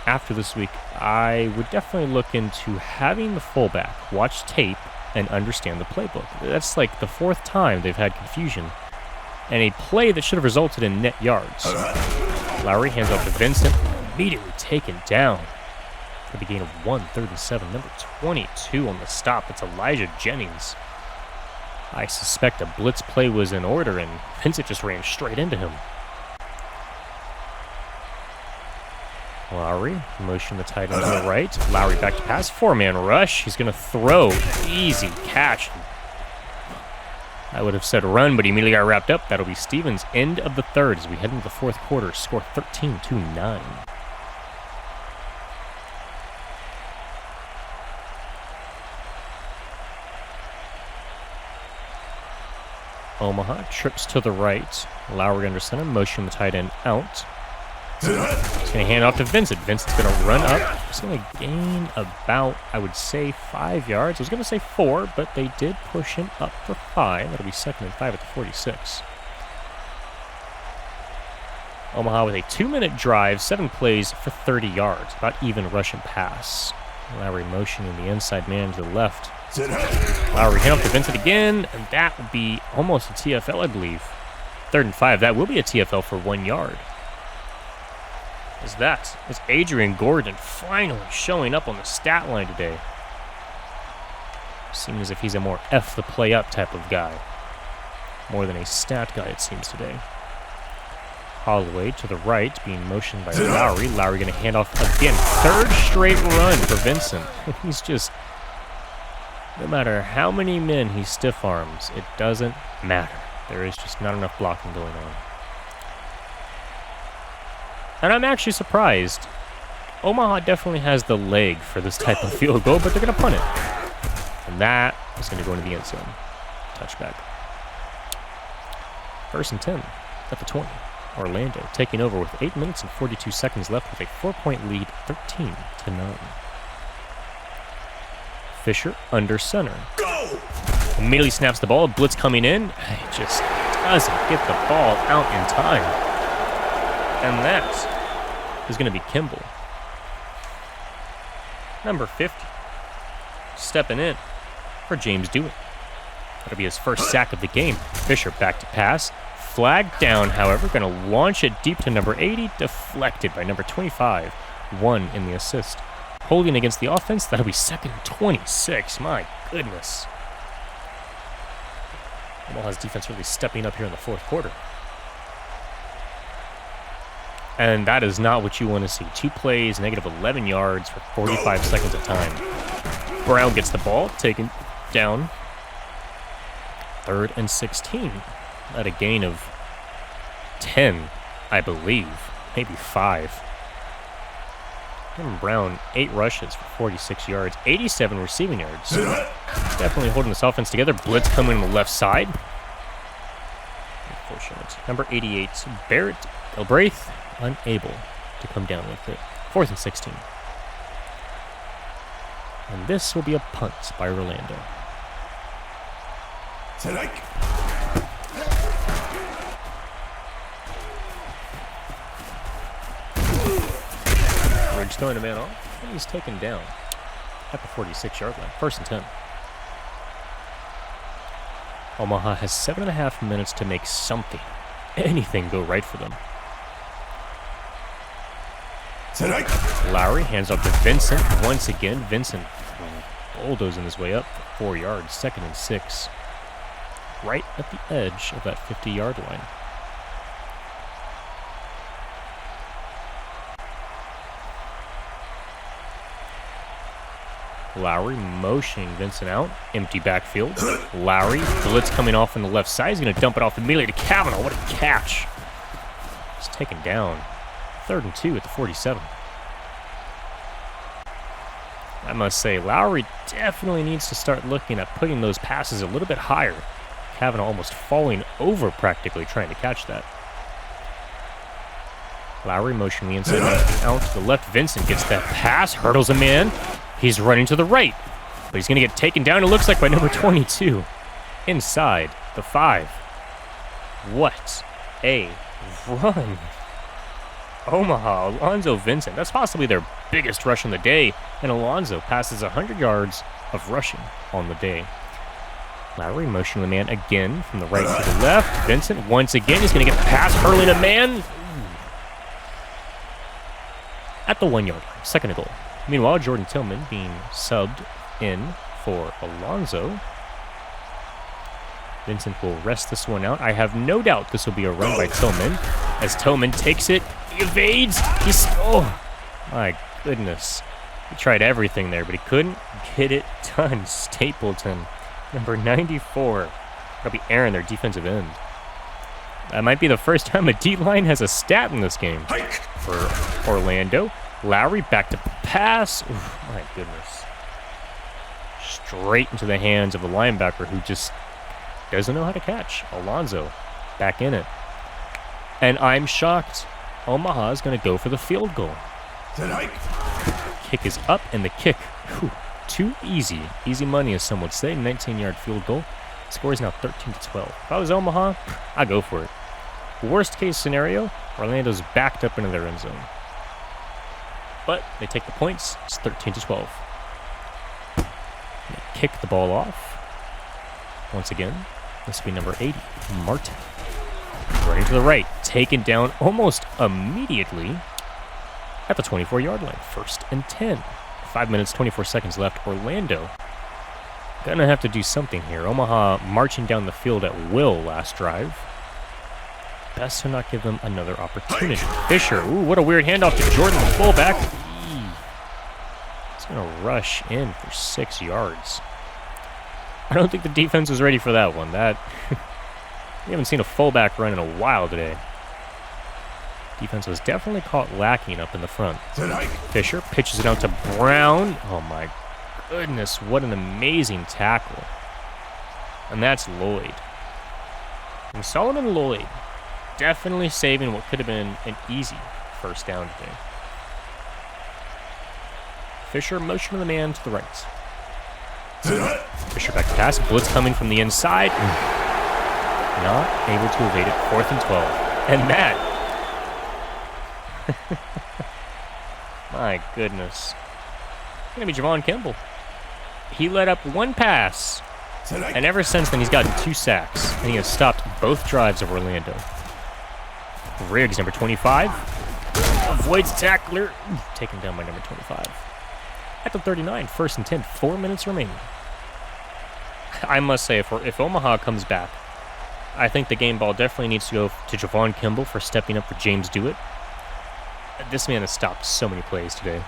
after this week, I would definitely look into having the fullback watch tape and understand the playbook. That's like the 4th time they've had confusion, and a play that should have resulted in net yards. Lowry hands off to Vincent, immediately taken down for the gain of 1, 3rd and 7. Number 22 on the stop. It's Elijah Jennings. I suspect a blitz play was in order, and Vincent just ran straight into him. Lowry, motion the tight end to the right. Lowry back to pass. 4-man rush. He's going to throw. Easy catch. I would have said run, but he immediately got wrapped up. That'll be Stevens' end of the 3rd as we head into the 4th quarter. Score 13-9. Omaha trips to the right. Lowry under center, motion the tight end out. He's going to hand off to Vincent. Vincent's going to run up. He's going to gain about, I would say, 5 yards. I was going to say 4, but they did push him up for 5. That'll be 2nd and 5 at the 46. Omaha with a 2-minute drive, 7 plays for 30 yards. About even rush and pass. Lowry motioning the inside man to the left. Lowry hand off to Vincent again, and that would be almost a TFL, I believe. 3rd and 5. That will be a TFL for 1 yard. Is Adrian Gordon finally showing up on the stat line today. Seems as if he's a more F the play up type of guy. More than a stat guy, it seems today. Holloway to the right, being motioned by Lowry. Lowry going to hand off again. 3rd straight run for Vincent. He's just No matter how many men he stiff arms, it doesn't matter. There is just not enough blocking going on. And I'm actually surprised. Omaha definitely has the leg for this type of field goal, but they're going to punt it. And that is going to go into the end zone. Touchback. 1st and 10 at the 20. Orlando taking over with 8 minutes and 42 seconds left with a 4-point lead, 13-9. Fisher under center. Go! Immediately snaps the ball. Blitz coming in. He just doesn't get the ball out in time. And that is going to be Kimball. Number 50. Stepping in for James Dewitt. That'll be his first sack of the game. Fisher back to pass. Flagged down, however. Going to launch it deep to number 80. Deflected by number 25. 1 in the assist. Holding against the offense. That'll be 2nd and 26. My goodness. Omaha's defense really stepping up here in the 4th quarter. And that is not what you want to see. 2 plays, negative 11 yards for 45 seconds of time. Brown gets the ball, taken down. 3rd and 16. At a gain of 10, I believe. Maybe 5. Cameron Brown, 8 rushes for 46 yards, 87 receiving yards. Definitely holding this offense together. Blitz coming on the left side. Unfortunate. Number 88, Barrett Galbraith, unable to come down with it. 4th and 16. And this will be a punt by Orlando. Ridge throwing a man off, and he's taken down at the 46-yard line. 1st and 10. Omaha has 7.5 minutes to make anything go right for them. Lowry hands off to Vincent once again. Vincent bulldozing his way up for 4 yards. 2nd and 6. Right at the edge of that 50-yard line. Lowry motioning Vincent out. Empty backfield. Lowry, blitz coming off on the left side. He's going to dump it off immediately to Kavanaugh. What a catch. He's taken down. 3rd and 2 at the 47. I must say, Lowry definitely needs to start looking at putting those passes a little bit higher. Kavanaugh almost falling over practically trying to catch that. Lowry motioning the inside out to the left. Vincent gets that pass, hurdles a man. He's running to the right, but he's going to get taken down, it looks like, by number 22. Inside the 5. What a run. Omaha, Alonzo Vincent. That's possibly their biggest rush on the day, and Alonzo passes 100 yards of rushing on the day. Lowry motioning the man again from the right to the left. Vincent once again, he's going to get the pass, hurling a man. At the 1-yard line, 2nd and goal. Meanwhile, Jordan Tillman being subbed in for Alonzo. Vincent will rest this one out. I have no doubt this will be a run by Tillman. As Tillman takes it, he evades. Oh, my goodness. He tried everything there, but he couldn't get it done. Stapleton, number 94. That'll be Aaron, their defensive end. That might be the first time a D-line has a stat in this game for Orlando. Lowry back to pass. Ooh, my goodness. Straight into the hands of the linebacker who just doesn't know how to catch. Alonzo back in it. And I'm shocked. Omaha is going to go for the field goal. Kick is up, and the kick, too easy. Easy money, as some would say. 19-yard field goal. Score is now 13-12. If I was Omaha, I'd go for it. Worst case scenario, Orlando's backed up into their end zone. But they take the points. It's 13-12. They kick the ball off. Once again, this will be number 80, Martin. Running to the right, taken down almost immediately at the 24-yard line. 1st and 10. 5 minutes, 24 seconds left. Orlando gonna have to do something here. Omaha marching down the field at will last drive. Best to not give them another opportunity. Fisher, ooh, what a weird handoff to Jordan, the fullback. He's going to rush in for 6 yards. I don't think the defense was ready for that one. That we haven't seen a fullback run in a while today. Defense was definitely caught lacking up in the front. Fisher pitches it out to Brown. Oh my goodness, what an amazing tackle. And that's Lloyd. And Solomon Lloyd definitely saving what could have been an easy first down today. Fisher motion of the man to the right. Fisher back to pass. Blitz coming from the inside. Not able to evade it. 4th and 12. And that. My goodness. It's going to be Javon Kimball. He let up one pass. And ever since then, he's gotten 2 sacks. And he has stopped both drives of Orlando. Riggs, number 25. Avoids tackler. Taken down by number 25. At the 39, 1st and 10, 4 minutes remaining. I must say, if Omaha comes back, I think the game ball definitely needs to go to Javon Kimball for stepping up for James Dewitt. This man has stopped so many plays today.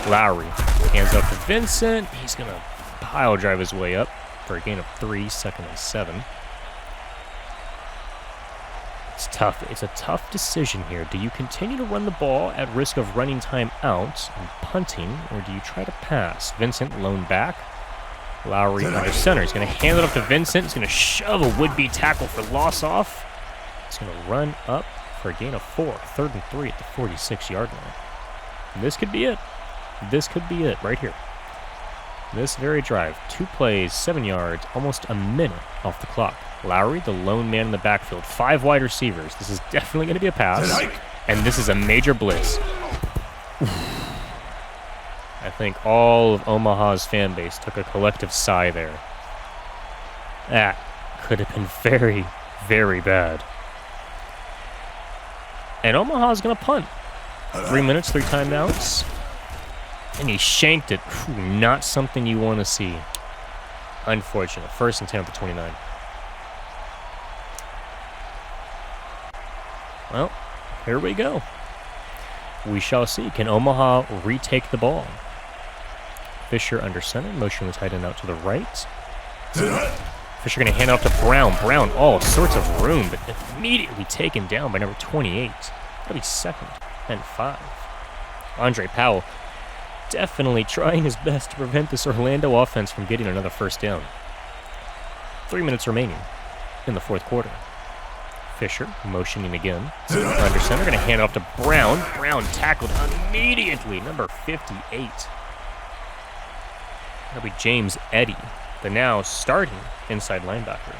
Lowry hands up to Vincent. He's going to pile drive his way up for a gain of 3, 2nd and 7. It's tough. It's a tough decision here. Do you continue to run the ball at risk of running time out and punting, or do you try to pass? Vincent lone back. Lowry under center. He's going to hand it up to Vincent. He's going to shove a would-be tackle for loss off. He's going to run up for a gain of 4. 3rd and 3 at the 46-yard line. And this could be it. This could be it right here. This very drive. 2 plays, 7 yards, almost a minute off the clock. Lowry, the lone man in the backfield. 5 wide receivers. This is definitely going to be a pass. And this is a major blitz. I think all of Omaha's fan base took a collective sigh there. That could have been very, very bad. And Omaha's going to punt. 3 minutes, 3 timeouts. And he shanked it. Not something you want to see. Unfortunate. 1st and 10 at the 29. Well, here we go. We shall see. Can Omaha retake the ball? Fisher under center. Motion the tight end out to the right. Fisher going to hand it off to Brown. Brown, all sorts of room, but immediately taken down by number 28. That'll be 2nd and 5. Andre Powell definitely trying his best to prevent this Orlando offense from getting another first down. 3 minutes remaining in the 4th quarter. Fisher motioning again. Under center, going to hand it off to Brown. Brown tackled immediately, number 58. That'll be James Eddy, the now starting inside linebacker.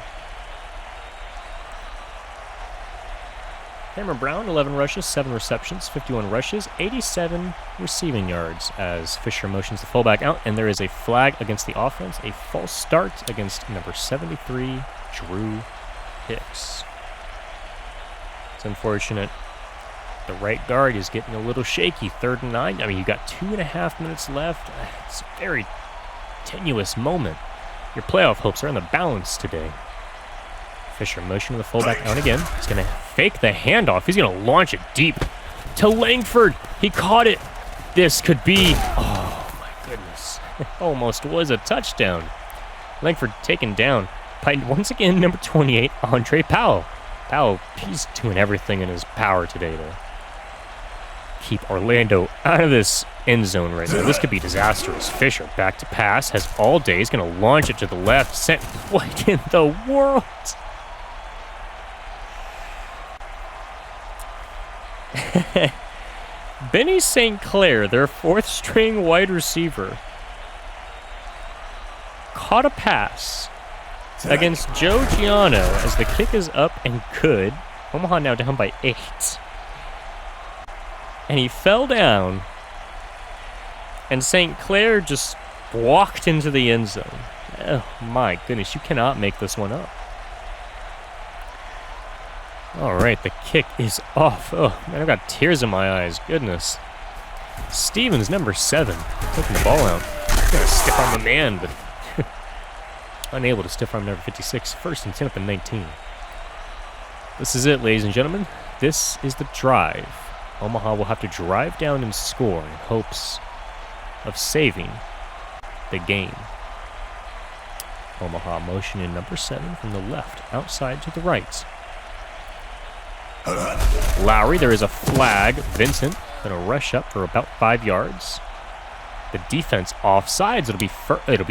Cameron Brown, 11 rushes, 7 receptions, 51 rushes, 87 receiving yards as Fisher motions the fullback out, and there is a flag against the offense, a false start against number 73, Drew Hicks. It's unfortunate. The right guard is getting a little shaky. 3rd and 9. I mean, you got 2.5 minutes left. It's a very tenuous moment. Your playoff hopes are in the balance today. Fisher motion to the fullback out again. He's going to fake the handoff. He's going to launch it deep to Langford. He caught it. This could be... Oh, my goodness. Almost was a touchdown. Langford taken down by, once again, number 28, Andre Powell. Powell, he's doing everything in his power today to keep Orlando out of this end zone right now. This could be disastrous. Fisher back to pass, has all day. He's going to launch it to the left. What in the world? Benny St. Clair, their 4th string wide receiver, caught a pass against Joe Giano as the kick is up and good. Omaha now down by 8. And he fell down, and St. Clair just walked into the end zone. Oh my goodness, you cannot make this one up. All right, the kick is off. Oh man, I've got tears in my eyes. Goodness. Stevens, number 7, taking the ball out. Gonna stiff arm the man, but unable to stiff arm number 56. 1st and 10 at the 19. This is it, ladies and gentlemen. This is the drive. Omaha will have to drive down and score in hopes of saving the game. Omaha motion in number 7 from the left, outside to the right. Lowry, there is a flag. Vincent going to rush up for about 5 yards. The defense offsides. It'll be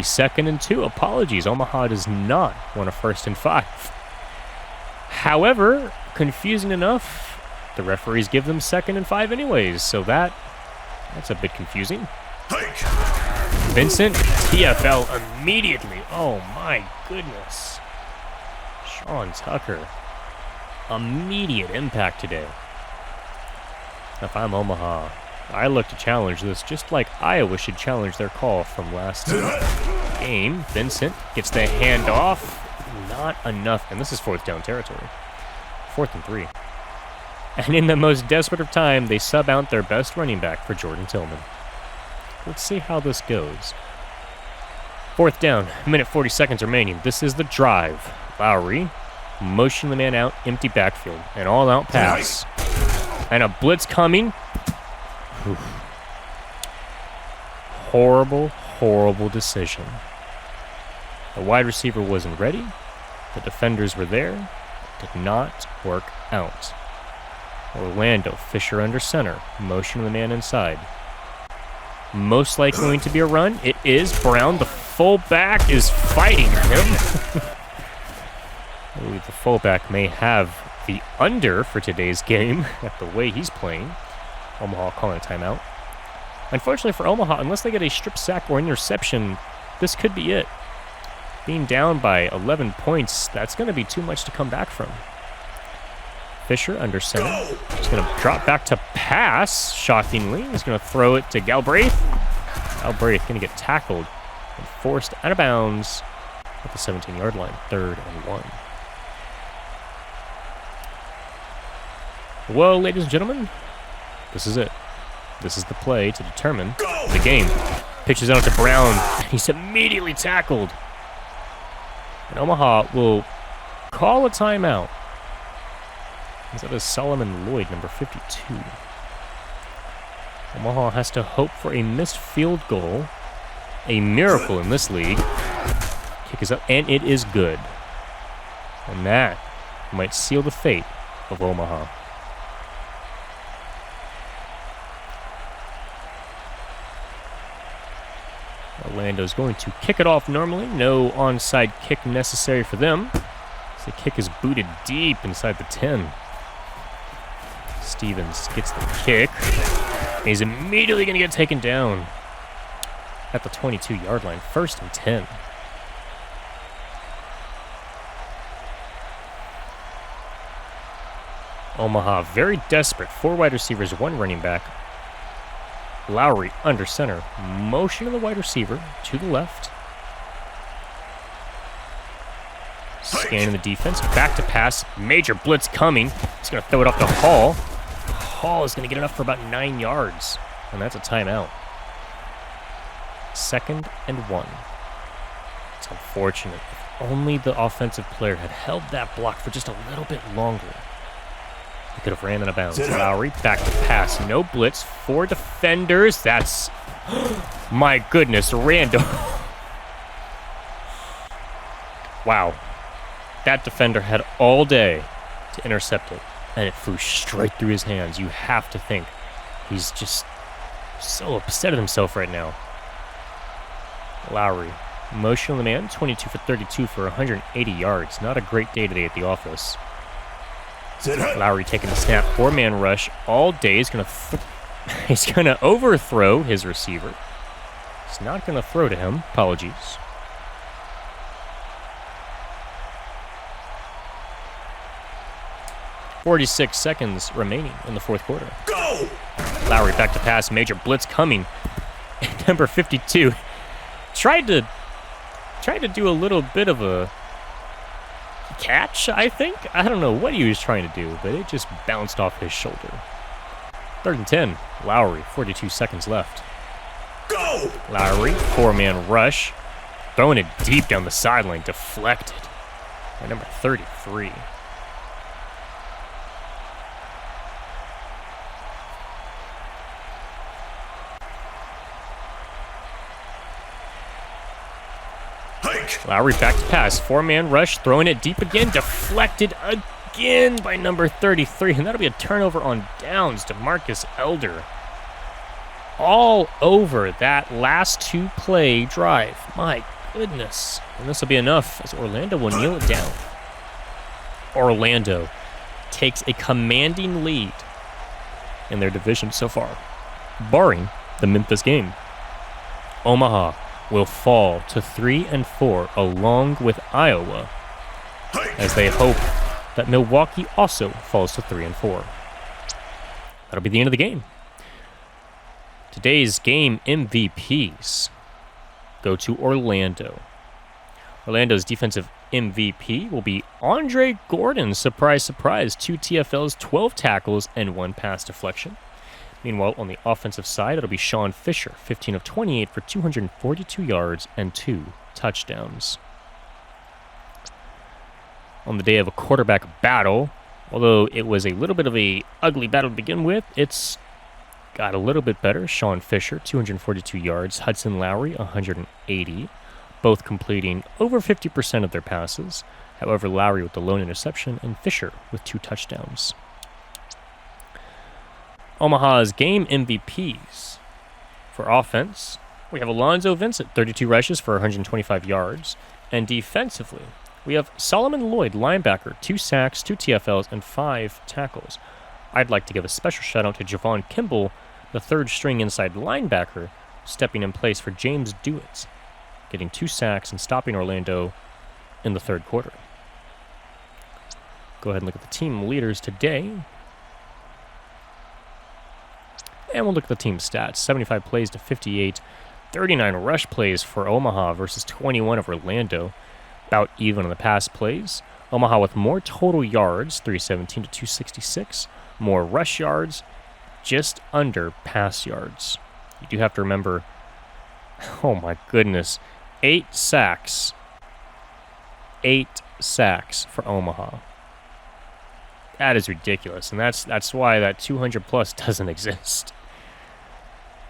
2nd and 2. Apologies. Omaha does not want a 1st and 5. However, confusing enough, the referees give them 2nd and 5 anyways, so that's a bit confusing. Vincent, TFL immediately. Oh my goodness. Sean Tucker. Immediate impact today. If I'm Omaha, I look to challenge this just like Iowa should challenge their call from last game. Vincent gets the handoff. Not enough. And this is 4th down territory. 4th and 3. And in the most desperate of time, they sub out their best running back for Jordan Tillman. Let's see how this goes. 4th down, minute 40 seconds remaining. This is the drive. Lowry, motion the man out, empty backfield, an all-out pass. And a blitz coming. Oof. Horrible, horrible decision. The wide receiver wasn't ready. The defenders were there. Did not work out. Orlando, Fisher under center. Motion the man inside. Most likely going to be a run. It is. Brown, the fullback, is fighting him. I believe the fullback may have the under for today's game at the way he's playing. Omaha calling a timeout. Unfortunately for Omaha, unless they get a strip sack or interception, this could be it. Being down by 11 points, that's going to be too much to come back from. Fisher under center. He's going to drop back to pass, shockingly. He's going to throw it to Galbraith. Galbraith going to get tackled and forced out of bounds at the 17-yard line. 3rd and 1. Well, ladies and gentlemen, this is it. This is the play to determine the game. Pitches out to Brown. He's immediately tackled. And Omaha will call a timeout. That is Solomon Lloyd, number 52. Omaha has to hope for a missed field goal. A miracle in this league. Kick is up, and it is good. And that might seal the fate of Omaha. Orlando's going to kick it off normally. No onside kick necessary for them. The kick is booted deep inside the 10. Stevens gets the kick. He's immediately going to get taken down at the 22-yard line. 1st and 10. Omaha very desperate. 4 wide receivers, 1 running back. Lowry under center. Motion of the wide receiver to the left. Scanning the defense. Back to pass. Major blitz coming. He's going to throw it off to Hall. Hall is going to get it up for about 9 yards. And that's a timeout. 2nd and 1. It's unfortunate. If only the offensive player had held that block for just a little bit longer, he could have ran out of bounds. Lowry back to pass. No blitz. 4 defenders. That's... my goodness. Randall. Wow. That defender had all day to intercept it, and it flew straight through his hands. You have to think he's just so upset at himself right now. Lowry, motion on the man, 22 for 32 for 180 yards. Not a great day today at the office. Lowry taking the snap, 4-man rush all day. He's gonna overthrow his receiver. He's not gonna throw to him. Apologies. .46 seconds remaining in the 4th quarter. Go! Lowry back to pass. Major blitz coming. Number 52 tried to do a little bit of a catch, I think. I don't know what he was trying to do, but it just bounced off his shoulder. 3rd and 10. Lowry, 42 seconds left. Go! Lowry, 4-man rush. Throwing it deep down the sideline. Deflected by number 33. Lowry back to pass. 4-man rush, throwing it deep again. Deflected again by number 33. And that'll be a turnover on downs. DeMarcus Elder. All over that last 2-play drive. My goodness. And this will be enough as Orlando will kneel it down. Orlando takes a commanding lead in their division so far, barring the Memphis game. Omaha will fall to 3-4 along with Iowa as they hope that Milwaukee also falls to 3-4. That'll be the end of the game. Today's game MVPs go to Orlando. Orlando's defensive MVP will be Andre Gordon. Surprise, surprise. 2 TFLs, 12 tackles, and 1 pass deflection. Meanwhile, on the offensive side, it'll be Sean Fisher, 15 of 28 for 242 yards and 2 touchdowns. On the day of a quarterback battle, although it was a little bit of a ugly battle to begin with, it's got a little bit better. Sean Fisher, 242 yards. Hudson Lowry, 180. Both completing over 50% of their passes. However, Lowry with the lone interception and Fisher with 2 touchdowns. Omaha's game MVPs. For offense, we have Alonzo Vincent, 32 rushes for 125 yards. And defensively, we have Solomon Lloyd, linebacker, 2 sacks, 2 TFLs, and 5 tackles. I'd like to give a special shout out to Javon Kimball, the 3rd string inside linebacker, stepping in place for James Dewitt, getting 2 sacks and stopping Orlando in the 3rd quarter. Go ahead and look at the team leaders today. And we'll look at the team stats. 75 plays to 58. 39 rush plays for Omaha versus 21 of Orlando. About even on the pass plays. Omaha with more total yards, 317 to 266. More rush yards, just under pass yards. You do have to remember, oh my goodness, 8 sacks. 8 sacks for Omaha. That is ridiculous, and that's why that 200 plus doesn't exist.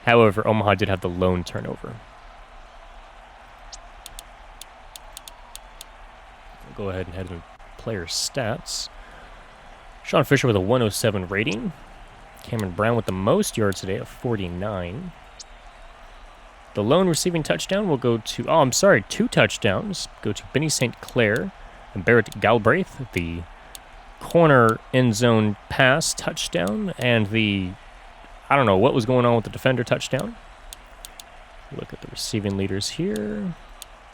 However, Omaha did have the lone turnover. We'll go ahead and head into player stats. Sean Fisher with a 107 rating. Cameron Brown with the most yards today of 49. The lone receiving touchdown will go to, 2 touchdowns go to Benny St. Clair and Barrett Galbraith. The corner end zone pass touchdown and the, I don't know what was going on with the defender touchdown. Look at the receiving leaders here.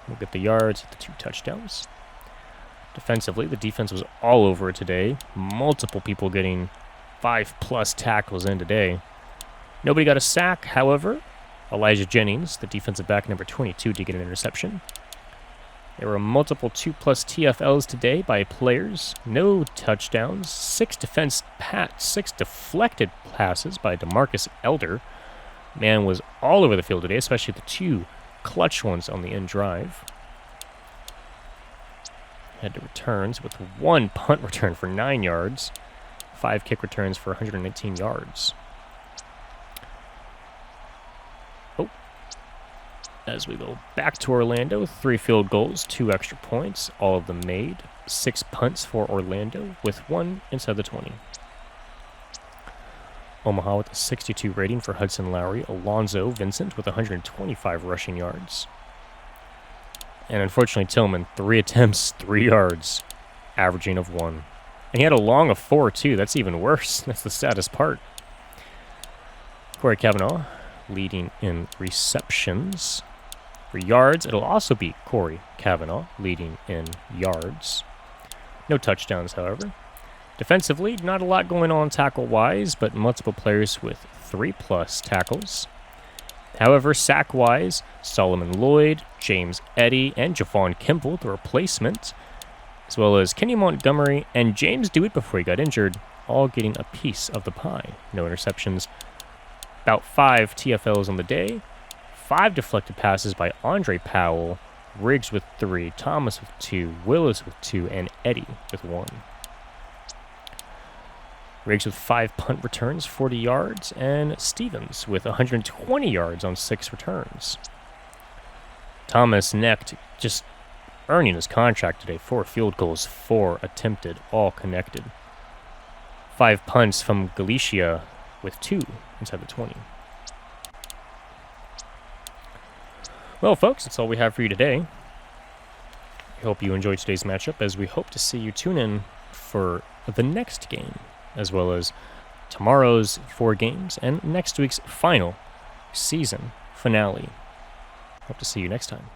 We'll get the yards at the 2 touchdowns. Defensively, the defense was all over it today. Multiple people getting 5+ tackles in today. Nobody got a sack, however. Elijah Jennings, the defensive back number 22, did get an interception. There were multiple 2+ TFLs today by players. No touchdowns. 6 deflected passes by DeMarcus Elder. Man was all over the field today, especially the 2 clutch ones on the end drive. Had to returns with 1 punt return for 9 yards. 5 kick returns for 119 yards. As we go back to Orlando, 3 field goals, 2 extra points, all of them made. 6 punts for Orlando, with 1 inside the 20. Omaha with a 62 rating for Hudson Lowry. Alonzo Vincent with 125 rushing yards. And unfortunately, Tillman, 3 attempts, 3 yards, averaging of 1. And he had a long of 4, too. That's even worse. That's the saddest part. Corey Cavanaugh leading in receptions. For yards, it'll also be Corey Cavanaugh leading in yards. No touchdowns, however. Defensively, not a lot going on tackle-wise, but multiple players with 3+ tackles. However, sack-wise, Solomon Lloyd, James Eddy, and Javon Kimball, the replacement, as well as Kenny Montgomery and James Dewitt before he got injured, all getting a piece of the pie. No interceptions. About 5 TFLs on the day. 5 deflected passes by Andre Powell, Riggs with 3, Thomas with 2, Willis with 2, and Eddy with 1. Riggs with 5 punt returns, 40 yards, and Stevens with 120 yards on 6 returns. Thomas necked just earning his contract today. 4 field goals, 4 attempted, all connected. 5 punts from Galicia with 2 inside the 20. Well, folks, that's all we have for you today. We hope you enjoyed today's matchup, as we hope to see you tune in for the next game, as well as tomorrow's 4 games and next week's final season finale. Hope to see you next time.